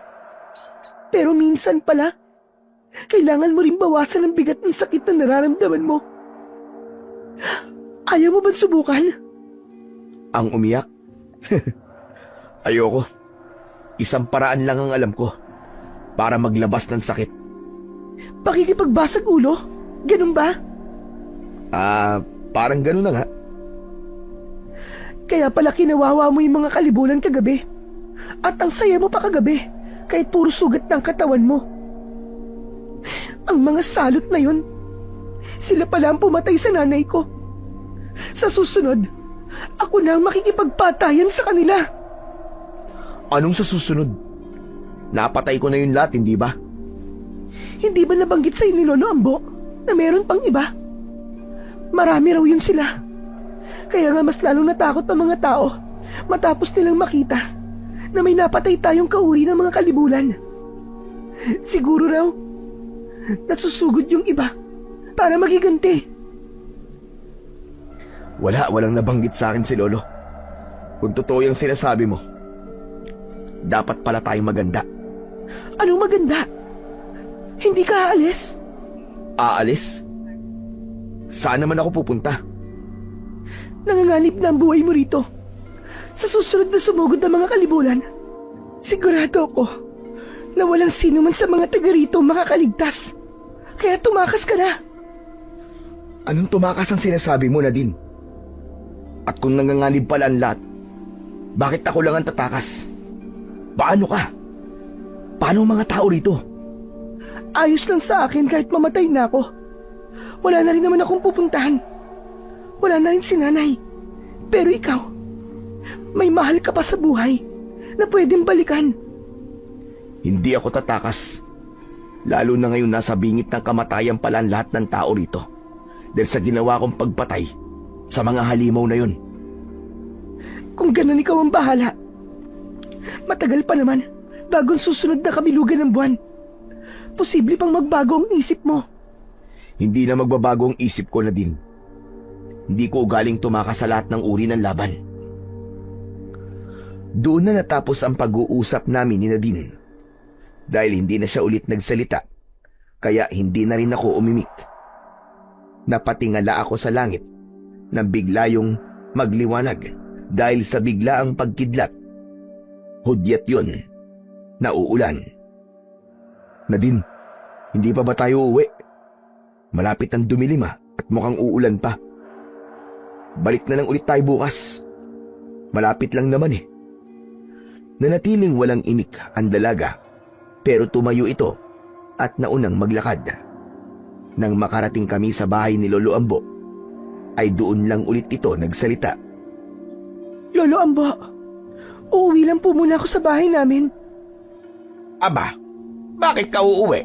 Pero minsan pala, kailangan mo rin bawasan ang bigat ng sakit na nararamdaman mo. Ayaw mo ba subukan? Ang umiyak? Ayoko. Isang paraan lang ang alam ko para maglabas ng sakit. Pakikipagbasag ulo? Ganun ba? Parang ganun na nga. Kaya pala kinawawa mo yung mga kalibulan kagabi. At ang saya mo pa kagabi, kahit puro sugat ng katawan mo. Ang mga salot na yun, sila pala ang pumatay sa nanay ko. Sa susunod, ako na ang makikipagpatayan sa kanila. Anong sa susunod? Napatay ko na yun lahat, hindi ba? Hindi ba nabanggit sa'yo ni Lolo Ambo na meron pang iba? Marami raw yun sila. Kaya nga mas lalong natakot ang mga tao matapos nilang makita na may napatay tayong kauri ng mga kalibulan. Siguro raw, nasusugod yung iba para magiganti. Walang nabanggit sa akin si Lolo. Kung totoo yung sinasabi mo, dapat pala tayong maganda. Anong maganda? Hindi ka aalis? Aalis? Saan naman ako pupunta? Nanganganib na ang buhay mo rito. Sa susunod na sumugod na mga kalibulan, sigurado ako na walang sino man sa mga taga rito makakaligtas. Kaya tumakas ka na. Anong tumakas ang sinasabi mo, Nadine? At kung nanganganib pala ang lahat, bakit ako lang ang tatakas? Paano ka? Paano ang mga tao rito? Ayos lang sa akin kahit mamatay na ako. Wala na rin naman akong pupuntahan. Wala na rin si nanay. Pero ikaw, may mahal ka pa sa buhay na pwedeng balikan. Hindi ako tatakas. Lalo na ngayon nasa bingit ng kamatayan pala ang lahat ng tao rito. Dahil sa ginawa kong pagpatay sa mga halimaw na yun. Kung ganun ikaw ang bahala. Matagal pa naman bago ang susunod na kabilugan ng buwan. Posible pang magbago ang isip mo. Hindi na magbabago ang isip ko, Nadine. Hindi ko ugaling tumakas sa lahat ng uri ng laban. Doon na natapos ang pag-uusap namin ni Nadine. Dahil hindi na siya ulit nagsalita, kaya hindi na rin ako umimik. Napatingala ako sa langit nang bigla yung magliwanag dahil sa biglaang pagkidlat. Hudyat yun. Nauulan. Nadine, hindi pa ba tayo uuwi? Malapit ang dumilim at mukhang uulan pa. Balik na lang ulit tayo bukas. Malapit lang naman eh. Nanatiling walang imik ang dalaga, pero tumayo ito at naunang maglakad. Nang makarating kami sa bahay ni Lolo Ambo, ay doon lang ulit ito nagsalita. Lolo Ambo, uuwi lang po muna ako sa bahay namin. Aba, bakit ka uuwi?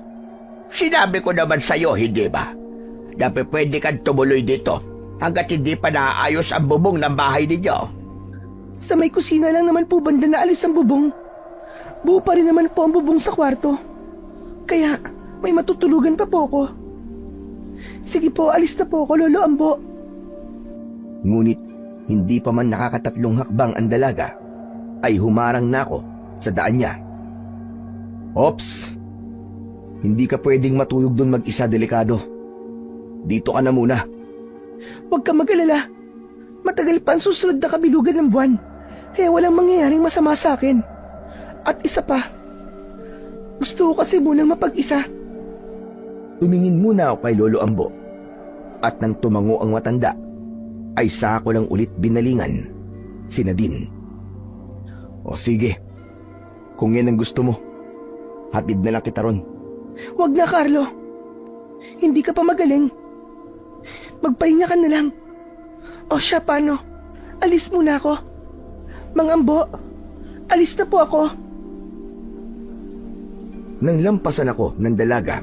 Sinabi ko naman sa'yo, hindi ba? Na pwede kang tumuloy dito hanggat hindi pa naayos ang bubong ng bahay ninyo. Sa may kusina lang naman po banda na alis ang bubong. Buo pa rin naman po ang bubong sa kwarto. Kaya may matutulugan pa po ako. Sige po, alis na po ako, Lolo Ambo. Ngunit hindi pa man nakakatatlong hakbang ang dalaga, ay humarang na ako sa daan niya. Ops! Hindi ka pwedeng matulog doon mag-isa, delikado. Dito ka na muna. Huwag ka mag-alala. Matagal pa ang susunod na kabilugan ng buwan. Kaya walang mangyayaring masama sa akin. At isa pa, gusto ko kasi munang mapag-isa. Tumingin muna ako kay Lolo Ambo. At nang tumango ang matanda, ay saka ko lang ulit binalingan si Nadine. O sige, kung yan ang gusto mo, hatid na lang kita ron. Huwag na, Carlo. Hindi ka pa magaling. Magpahinga ka na lang. O siya, paano? Alis muna ako. Mang Ambo, alis na po ako. Nang lampasan ako ng dalaga,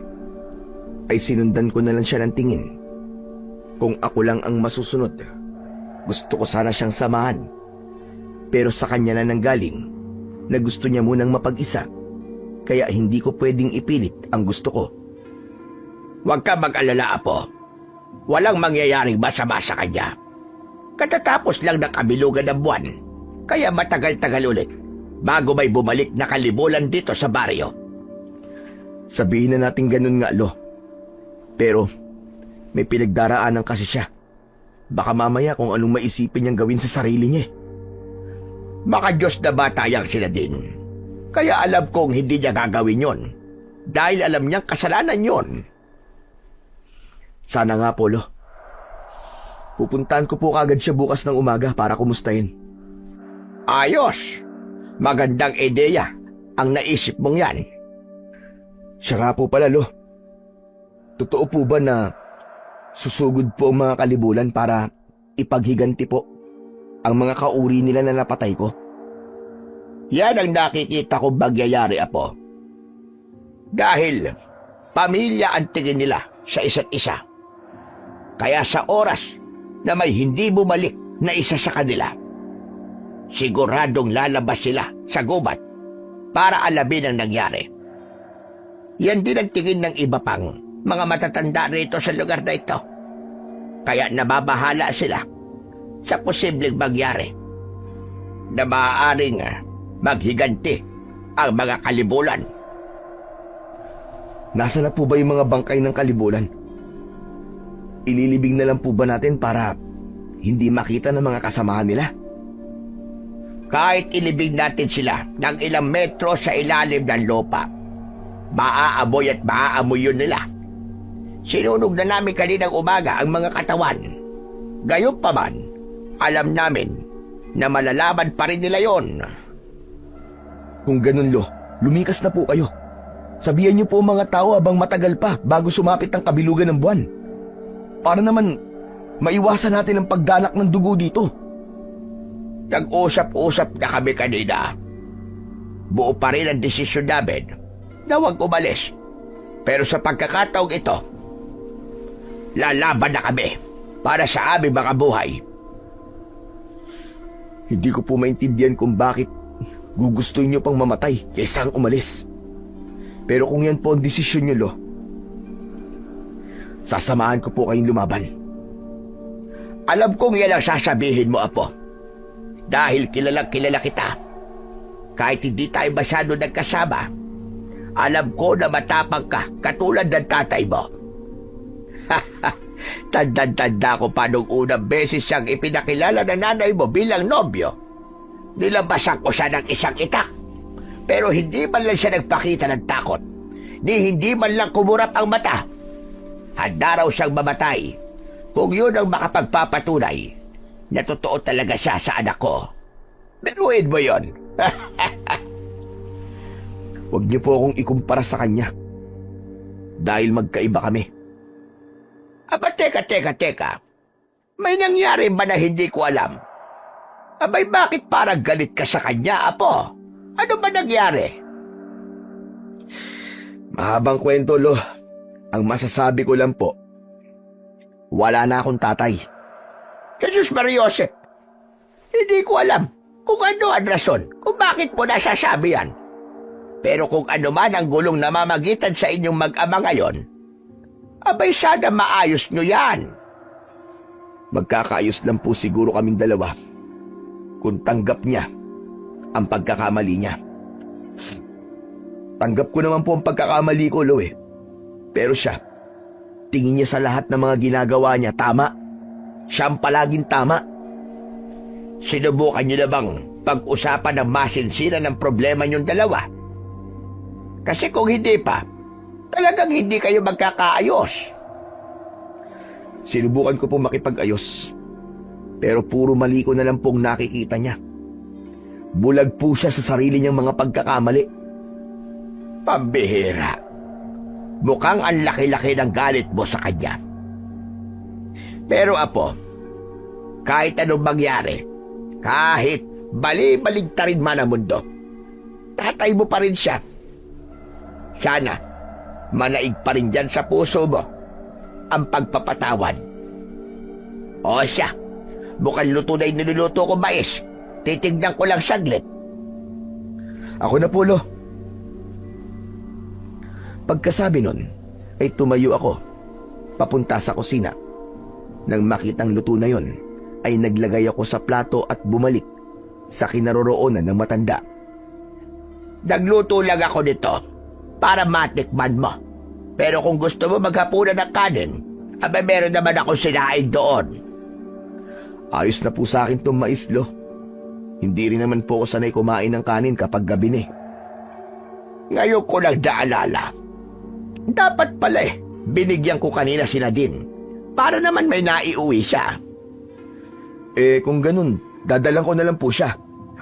ay sinundan ko na lang siya ng tingin. Kung ako lang ang masusunod, gusto ko sana siyang samahan. Pero sa kanya na nanggaling na gusto niya munang mapag-isa, kaya hindi ko pwedeng ipilit ang gusto ko. Huwag ka mag-alala, Apo. Walang mangyayaring masama sa kanya. Katatapos lang ng kabilugan ng buwan, kaya matagal-tagal ulit bago may bumalik na kalibulan dito sa baryo. Sabihin na natin ganun nga, Lo. Pero may pinagdaraanan kasi siya. Baka mamaya kung anong maisipin niyang gawin sa sarili niya. Baka Diyos na bata yang sila din. Kaya alam kong hindi niya gagawin yon. Dahil alam niyang kasalanan yon. Sana nga po, Lo. Pupuntahan ko po kagad siya bukas ng umaga para kumustahin. Ayos! Magandang ideya ang naisip mong yan. Siya nga po pala, Lo. Totoo po ba na susugod po ang mga kalibulan para ipaghiganti po ang mga kauri nila na napatay ko? Yan ang nakikita ko bagyayari, Apo. Dahil pamilya ang tingin nila sa isa't isa. Kaya sa oras na may hindi bumalik na isa sa kanila, siguradong lalabas sila sa gubat para alamin ang nangyari. Yan din ang tingin ng iba pang mga matatanda rito sa lugar na ito. Kaya nababahala sila sa posibleng mangyari na maaaring maghiganti ang mga kalibulan. Nasa na po ba yung mga bangkay ng kalibulan? Ililibing na lang po ba natin para hindi makita ng mga kasamahan nila? Kahit ilibing natin sila ng ilang metro sa ilalim ng lupa, maaamoy at maaamoy yun nila. Sinunog na namin kaninang umaga ang mga katawan. Gayunpaman, alam namin na malalaman pa rin nila yon. Kung ganun, Lo, lumikas na po kayo. Sabihan niyo po mga tao habang matagal pa bago sumapit ang kabilugan ng buwan. Para naman maiwasan natin ang pagdanak ng dugo dito. Nag-usap-usap na kami kanina. Buo pa rin ang desisyon namin na huwag umalis. Pero sa pagkakataong ito, lalaban na kami para sa aming mga buhay. Hindi ko po maintindihan kung bakit gugustuhin niyo pang mamatay kaysa ang umalis. Pero kung yan po ang desisyon niyo, Lo, sasamahan ko po kayong lumaban. Alam kong yan ang sasabihin mo, Apo. Dahil kilalang kilala kita. Kahit hindi tayo masyado nagkasama, alam ko na matapang ka katulad ng tatay mo. Tanda-tanda ko pa nung unang beses siyang ipinakilala ng nanay mo bilang nobyo. Nilabasan ko siya ng isang itak. Pero hindi man lang siya nagpakita ng takot. Ni hindi man lang kumurap ang mata. Handa raw siyang mamatay kung yun ang makapagpapatunay na totoo talaga siya sa anak ko. Meruin mo yun. Huwag niyo po akong ikumpara sa kanya. Dahil magkaiba kami. Aba, teka. May nangyari ba na hindi ko alam? Abay, bakit parang galit ka sa kanya, Apo? Ano ba nangyari? Mahabang kwento, Lo. Ang masasabi ko lang po, wala na akong tatay. Jesus Mariosep, hindi ko alam kung ano ang rason kung bakit mo nasasabi yan. Pero kung ano man ang gulong namamagitan sa inyong mag-ama ngayon, abay sana maayos nyo yan. Magkakaayos lang po siguro kaming dalawa kung tanggap niya ang pagkakamali niya. Tanggap ko naman po ang pagkakamali ko, Lo eh. Pero siya, tingin niya sa lahat ng mga ginagawa niya tama. Siya ang palaging tama. Sinubukan nyo na bang pag-usapan ng masinsinan ng problema nyong dalawa? Kasi kung hindi pa, talagang hindi kayo magkakaayos. Sinubukan ko pong makipag-ayos. Pero puro mali ko na lang pong nakikita niya. Bulag po siya sa sarili niyang mga pagkakamali. Pambihira. Mukhang ang laki-laki ng galit mo sa kanya. Pero Apo, kahit anong mangyari, kahit bali-baligtarin man ang mundo, tatay mo pa rin siya. Sana, manaig pa rin dyan sa puso mo ang pagpapatawad. O siya, mukhang luto na yung niluluto ko, mais. Titignan ko lang saglit. Ako na po, Lo. Pagkasabi nun, ay tumayo ako, papunta sa kusina. Nang makitang luto na yon, ay naglagay ako sa plato at bumalik sa kinaroroonan ng matanda. Nagluto lang ako nito para matikman mo. Pero kung gusto mo maghapunan ng kanin, abay meron naman akong sinain doon. Ayos na po sa akin tong mais, Lo. Hindi rin naman po ako sanay kumain ng kanin kapag gabi ni. Ngayon ko lang naalala. Dapat pala binigyan ko kanina si Nadine para naman may naiuwi siya. Kung ganun, dadalang ko na lang po siya.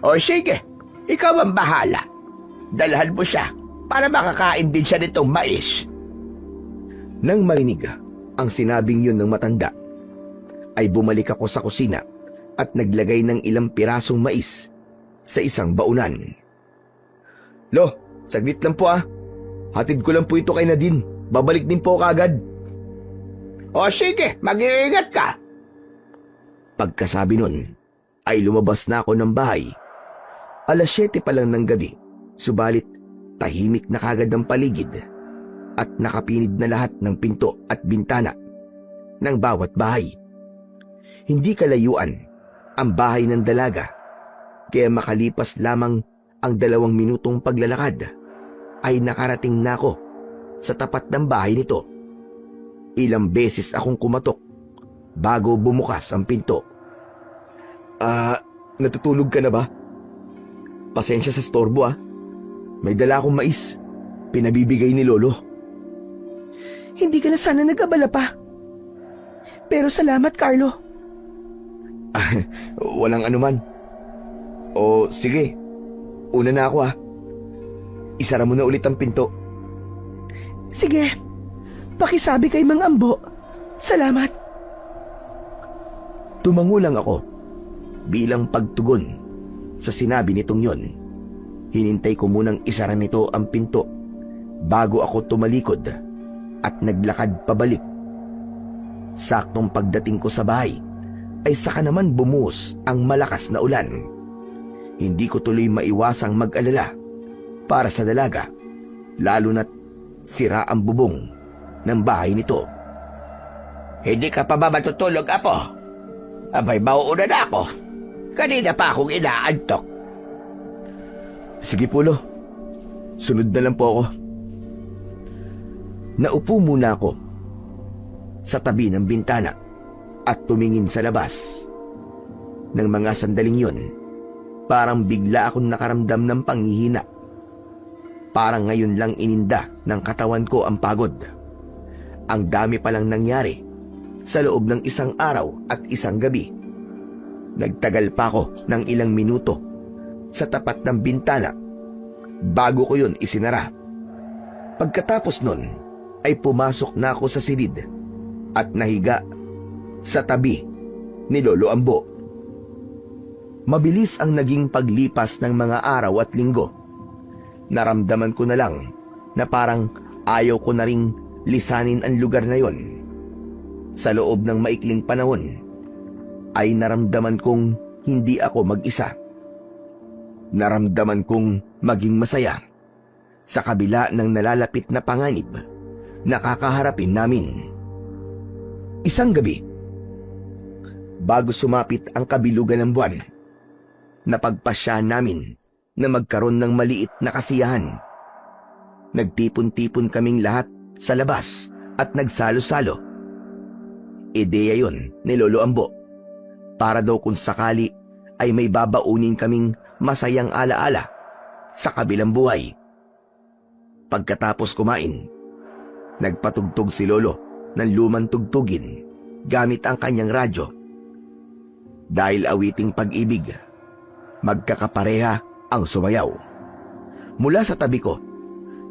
O sige, ikaw ang bahala. Dalhan mo siya para makakain din siya nitong mais. Nang marinig ang sinabing yun ng matanda, ay bumalik ako sa kusina at naglagay ng ilang pirasong mais sa isang baunan. Lo, saglit lang po ah. Hatid ko lang po ito kay Nadine. Babalik din po kagad. O sige, mag-iingat ka. Pagkasabi nun, ay lumabas na ako ng bahay. 7:00 pa lang ng gabi, subalit tahimik na kagad ang paligid at nakapinid na lahat ng pinto at bintana ng bawat bahay. Hindi kalayuan ang bahay ng dalaga, kaya makalipas lamang ang 2 minutong paglalakad, ay nakarating na ako sa tapat ng bahay nito. Ilang beses akong kumatok bago bumukas ang pinto. Natutulog ka na ba? Pasensya sa storbo ah. May dala akong mais. Pinabibigay ni Lolo. Hindi ka na sana nag-abala pa. Pero salamat, Carlo. Walang anuman. O sige, una na ako ah. Isara mo na ulit ang pinto. Sige, pakisabi kay Mang Ambo. Salamat. Tumango lang ako bilang pagtugon sa sinabi nitong yon. Hinintay ko munang isara nito ang pinto bago ako tumalikod at naglakad pabalik. Saktong pagdating ko sa bahay ay saka naman bumuhos ang malakas na ulan. Hindi ko tuloy maiwasang mag-alala para sa dalaga, lalo na't sira ang bubong ng bahay nito. Hindi ka pa ba matutulog, Apo? Abay, mauuna na ako. Kanina pa akong inaantok. Sige po, Lo. Sunod na lang po ako. Naupo muna ako sa tabi ng bintana at tumingin sa labas. Nang mga sandaling yun, parang bigla akong nakaramdam ng panghihina. Parang ngayon lang ininda ng katawan ko ang pagod. Ang dami palang nangyari sa loob ng isang araw at isang gabi. Nagtagal pa ako ng ilang minuto sa tapat ng bintana bago ko yun isinara. Pagkatapos nun ay pumasok na ako sa silid at nahiga sa tabi ni Lolo Ambo. Mabilis ang naging paglipas ng mga araw at linggo. Naramdaman ko na lang na parang ayaw ko na ring lisanin ang lugar na yon. Sa loob ng maikling panahon ay naramdaman kong hindi ako mag-isa. Naramdaman kong maging masaya sa kabila ng nalalapit na panganib na kakaharapin namin. Isang gabi, bago sumapit ang kabilugan ng buwan, napagpasya namin na magkaroon ng maliit na kasiyahan. Nagtipon-tipon kaming lahat sa labas at nagsalo-salo. Ideya yon ni Lolo Ambo para daw kung sakali ay may babaunin kaming masayang alaala sa kabilang buhay. Pagkatapos kumain, nagpatugtog si Lolo ng lumang tugtugin gamit ang kanyang radyo. Dahil awiting pag-ibig, magkakapareha ang sumayaw. Mula sa tabi ko,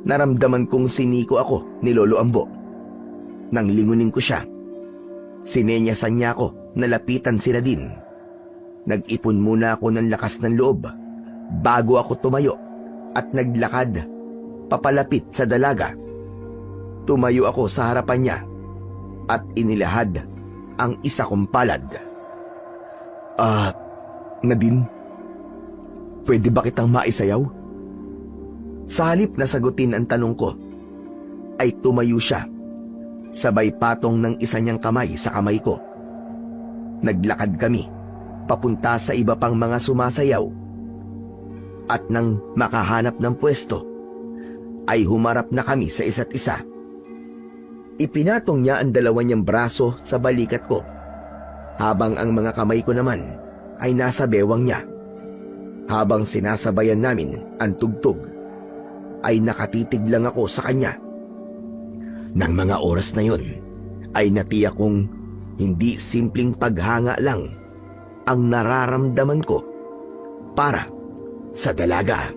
naramdaman kong siniko ako ni Lolo Ambo. Nang lingunin ko siya, sinenyasan niya ako na lapitan si Nadine. Nag-ipon muna ako ng lakas ng loob bago ako tumayo at naglakad papalapit sa dalaga. Tumayo ako sa harapan niya at inilahad ang isa kong palad. Nadine, pwede ba kitang maisayaw? Sa halip na sagutin ang tanong ko, ay tumayo siya, sabay patong ng isa niyang kamay sa kamay ko. Naglakad kami, papunta sa iba pang mga sumasayaw. At nang makahanap ng pwesto, ay humarap na kami sa isa't isa. Ipinatong niya ang dalawa niyang braso sa balikat ko, habang ang mga kamay ko naman ay nasa bewang niya. Habang sinasabayan namin ang tugtog, ay nakatitig lang ako sa kanya. Nang mga oras na yun, ay natiyak kong hindi simpleng paghanga lang ang nararamdaman ko para sa dalaga.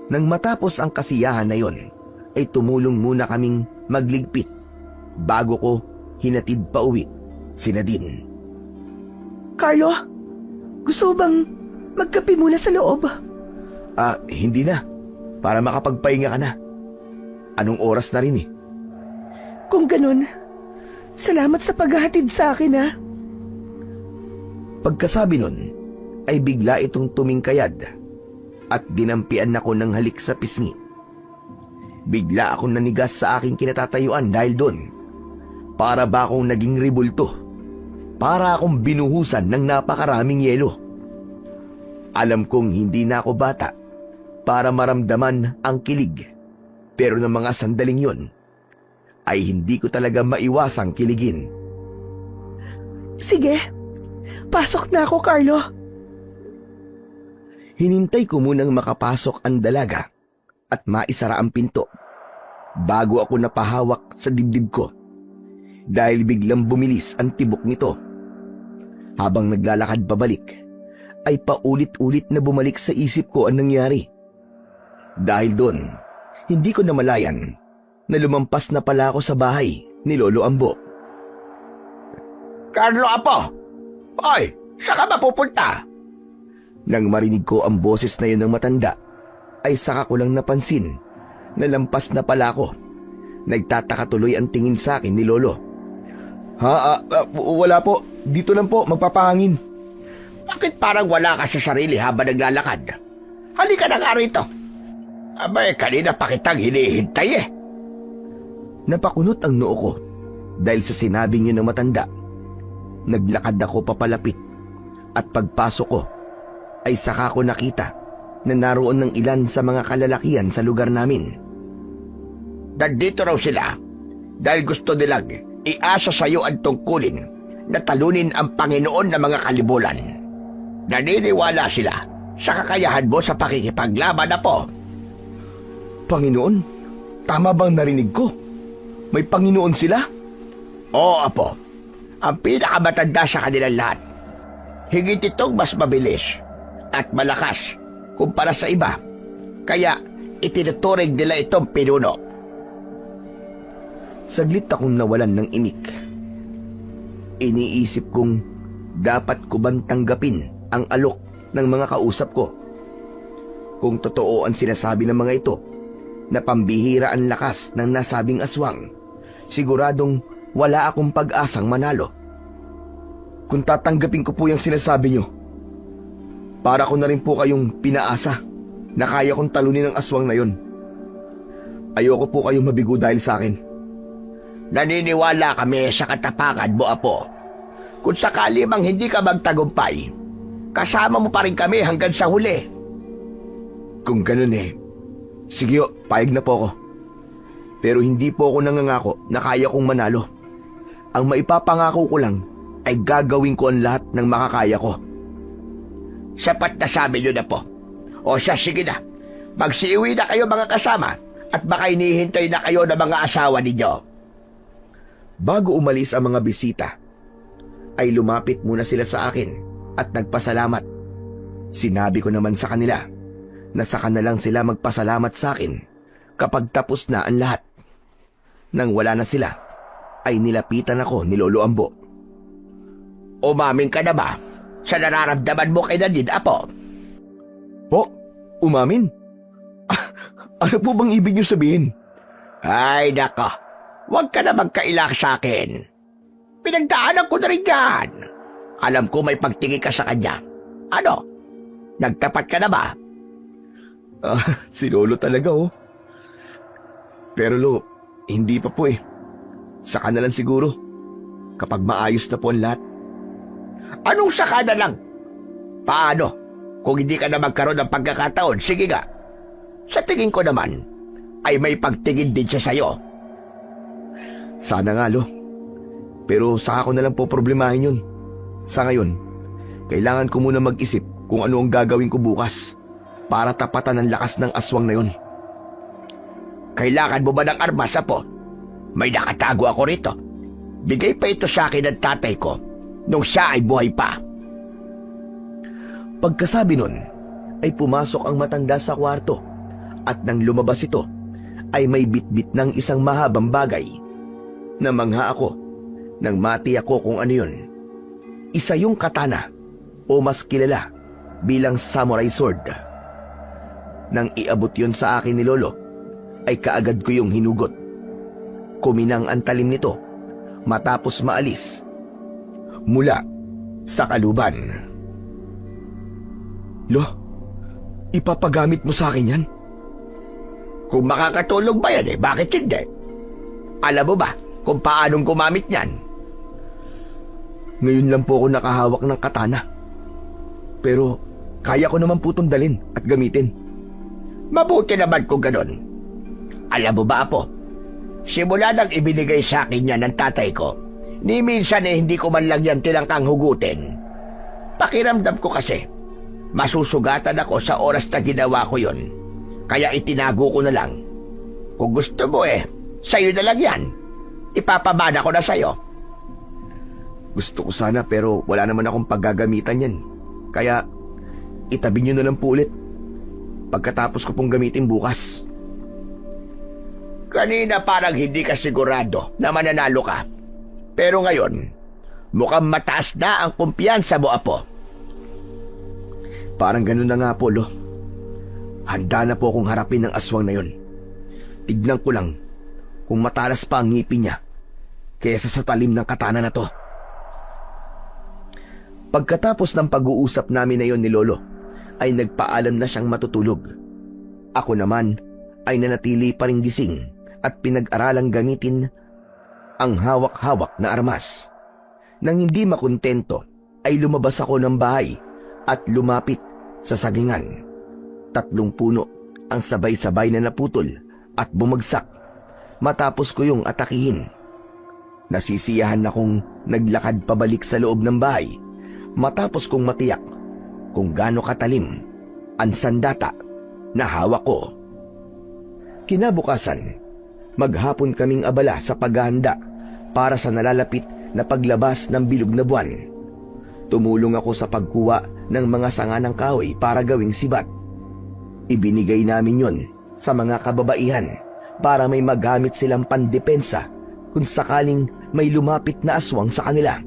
Nang matapos ang kasiyahan na yon, ay tumulong muna kaming magligpit bago ko hinatid pa uwi si Nadine. Carlo, gusto bang magkape muna sa loob? Hindi na. Para makapagpahinga ka na. Anong oras na rin eh. Kung ganun, salamat sa paghahatid sa akin, ha? Pagkasabi nun, ay bigla itong tumingkayad at dinampian ako ng halik sa pisngi. Bigla akong nanigas sa aking kinatatayuan dahil doon. Para ba akong naging ribulto? Para akong binuhusan ng napakaraming yelo. Alam kong hindi na ako bata para maramdaman ang kilig. Pero ng mga sandaling yon, ay hindi ko talaga maiwasang kiligin. Sige, pasok na ako, Carlo. Hinintay ko munang makapasok ang dalaga at maisara ang pinto bago ako napahawak sa dibdib ko dahil biglang bumilis ang tibok nito. Habang naglalakad pabalik, ay paulit-ulit na bumalik sa isip ko ang nangyari. Dahil doon, hindi ko namalayan na lumampas na pala ako sa bahay ni Lolo Ambo. Carlo, Apo! Hoy, saan ka mapupunta? Nang marinig ko ang boses na yun ng matanda, ay saka ko lang napansin na lampas na pala ako. Nagtataka tuloy ang tingin sa akin ni Lolo. Wala po. Dito lang po, magpapahangin. Bakit parang wala ka sa sarili habang naglalakad? Halika na nga rito. Abay, kanina pa kitang hinihintay eh. Napakunot ang noo ko dahil sa sinabi niyo ng matanda. Naglakad ako papalapit at pagpasok ko ay saka ko nakita na naroon ng ilan sa mga kalalakihan sa lugar namin. Nandito raw sila dahil gusto nilang iasa sa iyo ang tungkulin na talunin ang Panginoon ng mga kalibulan. Naniniwala sila sa kakayahan mo sa pakikipaglaban na po. Panginoon, tama bang narinig ko? May Panginoon sila? Oo, Apo. Ang pinakamatanda sa kanilang lahat. Higit itong mas mabilis at malakas kumpara sa iba. Kaya itinuturing nila itong pinuno. Saglit akong nawalan ng imik. Iniisip kong dapat ko bang tanggapin ang alok ng mga kausap ko. Kung totoo ang sinasabi ng mga ito na pambihira ang lakas ng nasabing aswang, siguradong wala akong pag-asang manalo. Kung tatanggapin ko po yung sinasabi nyo, para ko na rin po kayong pinaasa na kaya kong talunin ang aswang na yon. Ayoko po kayong mabigo dahil sa akin. Naniniwala kami sa katapangan mo, Apo. Kung sakali mang hindi ka magtagumpay, kasama mo pa rin kami hanggang sa huli. Kung ganun sige o, payag na po ako. Pero hindi po ako nangangako na kaya kong manalo. Ang maipapangako ko lang ay gagawin ko ang lahat ng makakaya ko. Sapat na sabi nyo na po. O siya, sige na. Magsiuwi na kayo mga kasama at baka inihintay na kayo ng mga asawa ninyo. Bago umalis ang mga bisita, ay lumapit muna sila sa akin at nagpasalamat. Sinabi ko naman sa kanila na saka na lang sila magpasalamat sa akin kapag tapos na ang lahat. Nang wala na sila, ay nilapitan ako ni Lolo Ambo. Umamin ka na ba sa nararamdaman mo kay Nadine, Apo? Po, umamin? Ano po bang ibig niyo sabihin? Ay, nako. Huwag ka na magkailak sa akin. Pinagdaanan ko na rin yan. Alam ko may pagtingin ka sa kanya. Ano? Nagtapat ka na ba? Si Lolo talaga Pero Lo, hindi pa po Saka na lang siguro. Kapag maayos na po ang lahat. Anong saka na lang? Paano? Kung hindi ka na magkaroon ng pagkakataon, sige nga. Sa tingin ko naman, ay may pagtingin din siya sa'yo. Sana nga, Lo. Pero saka ko na lang po problemahin yun. Sa ngayon, kailangan ko muna mag-isip kung ano ang gagawin ko bukas para tapatan ang lakas ng aswang na yun. Kailangan mo ba ng armas, Apo? May nakatago ako rito. Bigay pa ito sa akin ng tatay ko nung siya ay buhay pa. Pagkasabi nun, ay pumasok ang matanda sa kwarto at nang lumabas ito, ay may bitbit ng isang mahabang bagay. Namangha ako nang mati ako kung ano yun. Isa yung katana o mas kilala bilang samurai sword. Nang iabot yun sa akin ni Lolo, ay kaagad ko yung hinugot. Kuminang ang talim nito matapos maalis mula sa kaluban. Lo, ipapagamit mo sa akin yan? Kung makakatulong ba yan bakit hindi? Alam mo ba kung paanong gumamit niyan? Ngayon lang po ako nakahawak ng katana. Pero kaya ko naman po itong dalhin at gamitin. Mabuti naman kung ganon. Alam mo ba, Apo? Simula nang ibinigay sa akin yan ng tatay ko, ni minsan hindi ko man lang yan tinangkang hugutin. Pakiramdam ko kasi, masusugatan ako sa oras na ginawa ko yon. Kaya itinago ko na lang. Kung gusto mo sa'yo na lang yan. Ipapamana ko na sa'yo. Gusto ko sana pero wala naman akong paggagamitan yan. Kaya itabi nyo na lang po ulit pagkatapos ko pong gamitin bukas. Kanina parang hindi ka sigurado na mananalo ka. Pero ngayon, mukhang mataas na ang kumpiyansa mo, Apo. Parang ganun na nga po, Lo. Handa na po akong harapin ng aswang na yon. Tignan ko lang kung matalas pa ang ngipin niya kaysa sa talim ng katana na to. Pagkatapos ng pag-uusap namin na yon ni Lolo, ay nagpaalam na siyang matutulog. Ako naman ay nanatili pa ring gising at pinag-aralang gamitin ang hawak-hawak na armas. Nang hindi makontento, ay lumabas ako ng bahay at lumapit sa sagingan. 3 puno ang sabay-sabay na naputol at bumagsak matapos ko yung atakihin. Nasisiyahan akong naglakad pabalik sa loob ng bahay matapos kong matiyak kung gaano katalim ang sandata na hawak ko. Kinabukasan, maghapon kaming abala sa paghahanda para sa nalalapit na paglabas ng bilog na buwan. Tumulong ako sa pagkuha ng mga sanga ng kahoy para gawing sibat. Ibinigay namin yon sa mga kababaihan para may magamit silang pandepensa kung sakaling may lumapit na aswang sa kanila.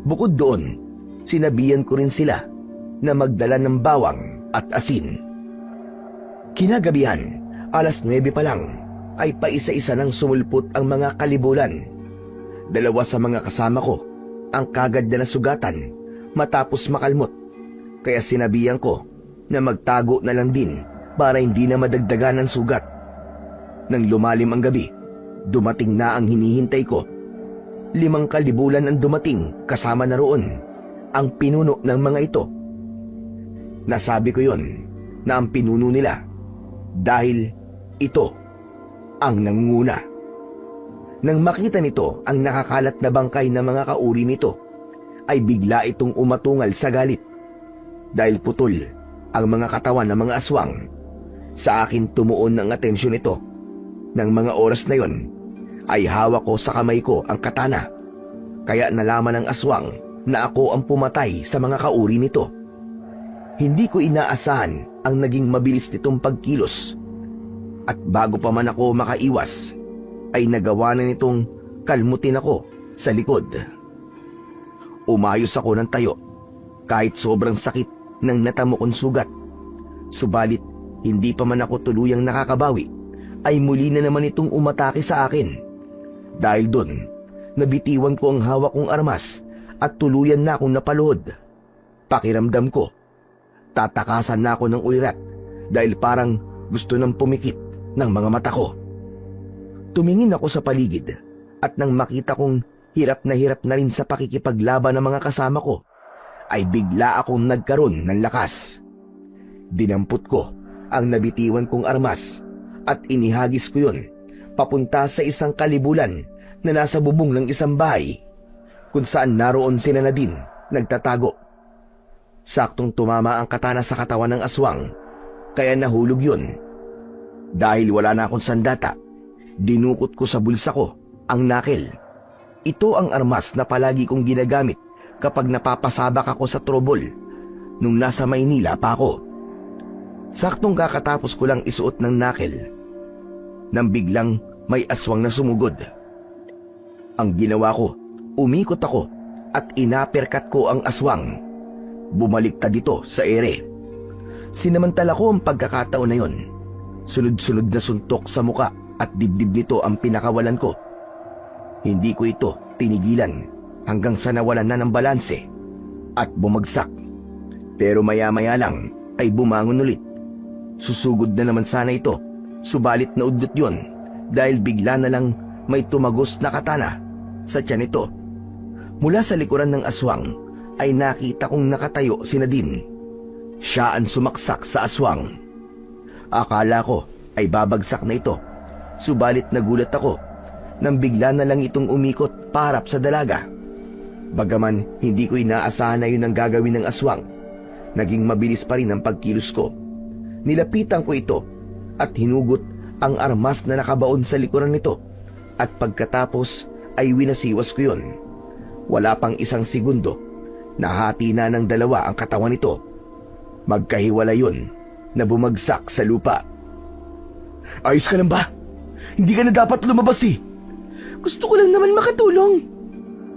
Bukod doon, sinabihan ko rin sila na magdala ng bawang at asin. Kinagabihan, 9:00 pa lang, ay paisa-isa nang sumulpot ang mga kalibulan. 2 sa mga kasama ko ang kagad na nasugatan matapos makalmot, kaya sinabihan ko na magtago na lang din para hindi na madagdagan ng sugat. Nang lumalim ang gabi, dumating na ang hinihintay ko. 5 kalibulan ang dumating kasama na roon ang pinuno ng mga ito. Nasabi ko yon na ang pinuno nila dahil ito ang nangunguna. Nang makita nito ang nakakalat na bangkay ng mga kauri nito, ay bigla itong umatungal sa galit. Dahil putol ang mga katawan ng mga aswang, sa akin tumuon ang atensyon nito. Nang mga oras na yon, ay hawak ko sa kamay ko ang katana. Kaya nalaman ng aswang na ako ang pumatay sa mga kauri nito. Hindi ko inaasahan ang naging mabilis nitong pagkilos. At bago pa man ako makaiwas, ay nagawa na nitong kalmutin ako sa likod. Umayos ako ng tayo kahit sobrang sakit ng natamo kong sugat. Subalit hindi pa man ako tuluyang nakakabawi, ay muli na naman itong umatake sa akin. Dahil doon, nabitiwan ko ang hawak kong armas at tuluyan na akong napaluhod. Pakiramdam ko, tatakasan na ako ng ulirat dahil parang gusto nang pumikit ng mga mata ko. Tumingin ako sa paligid at nang makita kong hirap na rin sa pakikipaglaban ng mga kasama ko, ay bigla akong nagkaroon ng lakas. Dinampot ko ang nabitiwan kong armas at inihagis ko yun papunta sa isang kalibulan na nasa bubong ng isang bahay kung saan naroon si Nadine nagtatago. Saktong tumama ang katana sa katawan ng aswang, kaya nahulog yun. Dahil wala na akong sandata, dinukot ko sa bulsa ko ang nakel. Ito ang armas na palagi kong ginagamit kapag napapasabak ako sa trouble nung nasa Maynila pa ako. Saktong kakatapos ko lang isuot ng nakel nang biglang may aswang na sumugod. Ang ginawa ko, umikot ako at inaperkat ko ang aswang. Bumaliktad ito sa ere. Sinamantala ko ang pagkakataon na yon. Sunod-sunod na suntok sa muka at dibdib nito ang pinakawalan ko. Hindi ko ito tinigilan hanggang sa nawalan na ng balanse at bumagsak. Pero maya-maya lang ay bumangon ulit. Susugod na naman sana ito, subalit naudlot yon dahil bigla na lang may tumagos na katana sa tiyan nito. Mula sa likuran ng aswang ay nakita kong nakatayo si Nadine. Siya ang sumaksak sa aswang. Akala ko ay babagsak na ito, subalit nagulat ako nang bigla na lang itong umikot paharap sa dalaga. Bagaman hindi ko inaasahan na yun ang gagawin ng aswang, naging mabilis pa rin ang pagkilos ko. Nilapitan ko ito at hinugot ang armas na nakabaon sa likuran nito at pagkatapos ay winasiwas ko yun. Wala pang 1 segundo, nahati na ng 2 ang katawan nito. Magkahiwala yun na bumagsak sa lupa. Ayos ka lang ba? Hindi ka na dapat lumabas eh. Gusto ko lang naman makatulong.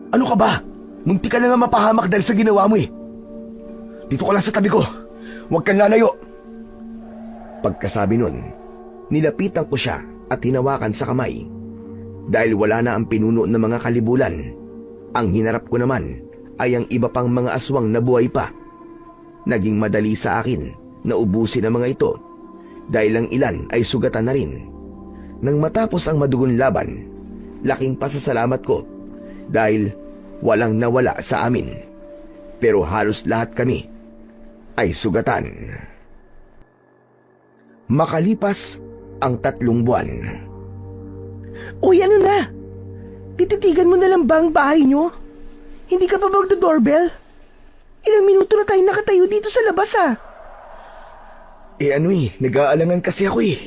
Ano ka ba? Munti ka na nga mapahamak dahil sa ginawa mo eh. Dito ka lang sa tabi ko. Huwag kang lalayo. Pagkasabi nun, nilapitan ko siya at hinawakan sa kamay. Dahil wala na ang pinuno ng mga kalibulan, ang hinarap ko naman ay ang iba pang mga aswang na buhay pa. Naging madali sa akin na ubusin ang mga ito dahil ang ilan ay sugatan na rin. Nang matapos ang madugon laban, laking pasasalamat ko dahil walang nawala sa amin. Pero halos lahat kami ay sugatan. Makalipas ang 3 buwan. Uy, ano na? Tititigan mo na lang ba ang bahay nyo? Hindi ka pa magdo-doorbell? Ilang minuto na tayo nakatayo dito sa labas Nag-aalangan kasi ako eh.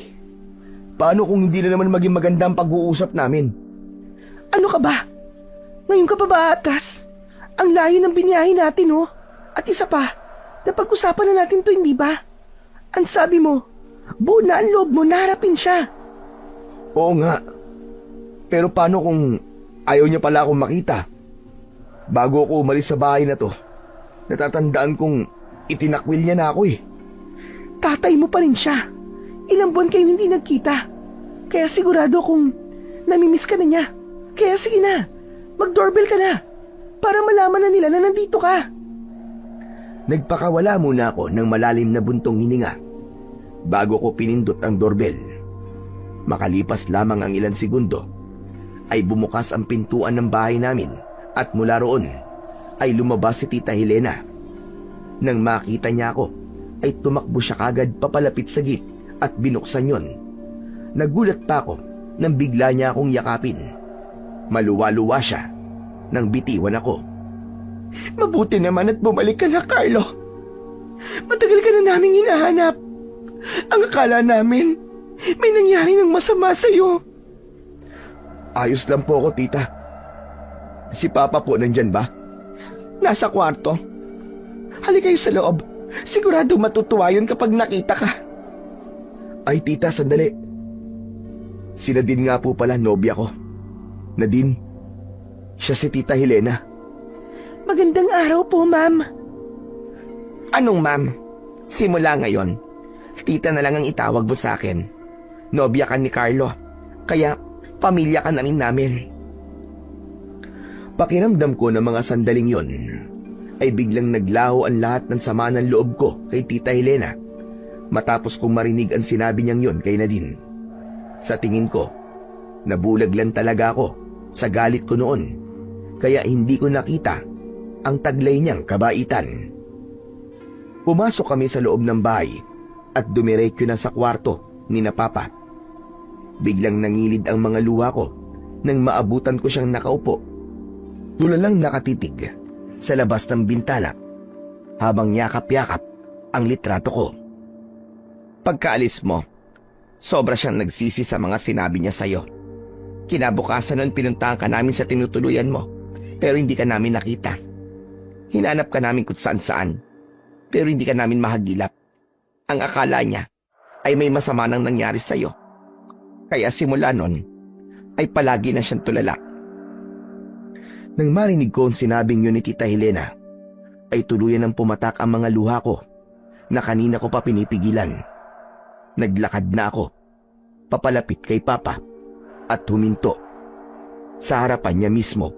Paano kung hindi na naman maging maganda ang pag-uusap namin? Ano ka ba? Ngayon ka pa ba atras? Ang layo ng biniyahe natin At isa pa, napag-usapan na natin to, hindi ba? Ang sabi mo, buo na ang loob mo na harapin siya. Oo nga. Pero paano kung ayaw niya pala akong makita? Bago ako umalis sa bahay na to, natatandaan kong itinakwil niya na ako eh. Tatay mo pa rin siya. Ilang buwan kayo hindi nagkita. Kaya sigurado kung namimiss ka na niya. Kaya sige na, mag-doorbell ka na. Para malaman na nila na nandito ka. Nagpakawala muna ako ng malalim na buntong hininga bago ko pinindot ang doorbell. Makalipas lamang ang ilang segundo, ay bumukas ang pintuan ng bahay namin at mula roon ay lumabas si Tita Helena. Nang makita niya ako, ay tumakbo siya kagad papalapit sa gate at binuksan yon. Nagulat pa ako nang bigla niya akong yakapin. Maluwa-luwa siya nang bitiwan ako. Mabuti naman at bumalik ka na, Carlo. Matagal ka na naming hinahanap. Ang akala namin, may nangyari ng masama sa'yo. Ayos lang po ako, Tita. Si Papa po nandyan ba? Nasa kwarto. Halika kayo sa loob. Sigurado matutuwa yun kapag nakita ka. Ay, Tita, sandali. Si Nadine nga po pala, nobya ko. Nadine, siya si Tita Helena. Magandang araw po, ma'am. Anong ma'am? Simula ngayon, tita na lang ang itawag mo sa akin. Nobya ka ni Carlo, kaya pamilya ka na rin namin. Pakiramdam ko ng mga sandaling yon ay biglang naglaho ang lahat ng sama ng loob ko kay Tita Helena matapos kong marinig ang sinabi niyang yon kay Nadine. Sa tingin ko, nabulag lang talaga ako sa galit ko noon, kaya hindi ko nakita ang taglay niyang kabaitan. Pumasok kami sa loob ng bahay at dumiretso na sa kwarto ni na Papa. Biglang nangilid ang mga luha ko nang maabutan ko siyang nakaupo. Tulalang nakatitig sa labas ng bintana habang yakap-yakap ang litrato ko. Pagkaalis mo, sobra siyang nagsisi sa mga sinabi niya sa'yo. Kinabukasan nun pinuntahan ka namin sa tinutuluyan mo, pero hindi ka namin nakita. Hinanap ka namin kung saan-saan, pero hindi ka namin mahagilap. Ang akala niya ay may masama nang nangyari sa'yo. Kaya simula nun, ay palagi na siyang tulala. Nang marinig ko ang sinabing yun ni Tita Helena, ay tuluyan ng pumatak ang mga luha ko na kanina ko pa pinipigilan. Naglakad na ako, papalapit kay Papa at huminto. Sa harapan niya mismo,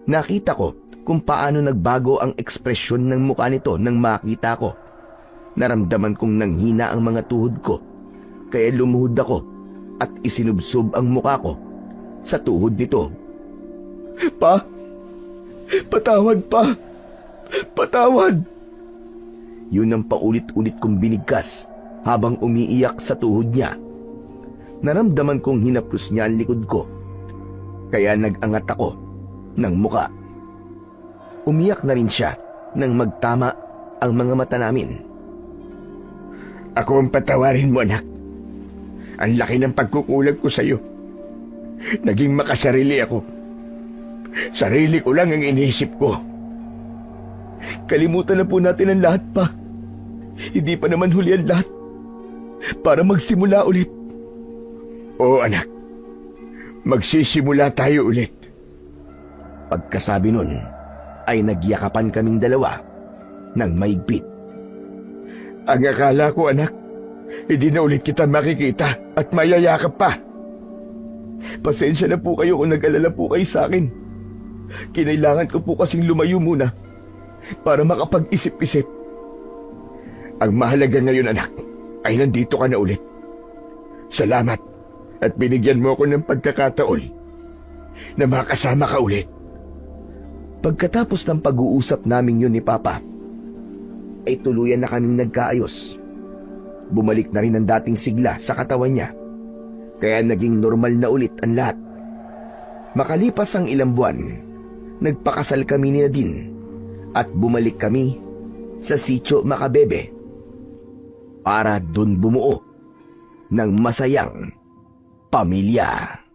nakita ko kung paano nagbago ang ekspresyon ng mukha nito nang makita ko. Naramdaman kong nanghina ang mga tuhod ko, kaya lumuhod ako at isinubsob ang mukha ko sa tuhod nito. Pa! Patawad, Pa! Patawad! Yun ang paulit-ulit kong binigkas habang umiiyak sa tuhod niya. Naramdaman kong hinaplos niya ang likod ko, kaya nag-angat ako ng muka. Umiyak na rin siya nang magtama ang mga mata namin. Ako ang patawarin mo, anak. Ang laki ng pagkukulang ko sa'yo. Naging makasarili ako. Sarili ko lang ang iniisip ko. Kalimutan na po natin ang lahat, Pa. Hindi pa naman huli ang lahat. Para magsimula ulit. Oo, anak. Magsisimula tayo ulit. Pagkasabi nun, ay nagyakapan kaming dalawa ng maigpit. Ang akala ko, anak, hindi na ulit kita makikita at mayayakap pa. Pasensya na po kayo kung nag-alala po kayo sa akin. Kinailangan ko po kasing lumayo muna para makapag-isip-isip. Ang mahalaga ngayon, anak, ay nandito ka na ulit. Salamat at binigyan mo ako ng pagkakataon na makasama ka ulit. Pagkatapos ng pag-uusap namin yun ni Papa, ay tuluyan na kaming nagkaayos. Bumalik na rin ang dating sigla sa katawan niya, kaya naging normal na ulit ang lahat. Makalipas ang ilang buwan, nagpakasal kami ni Nadine at bumalik kami sa Sitio Macabebe para dun bumuo ng masayang pamilya.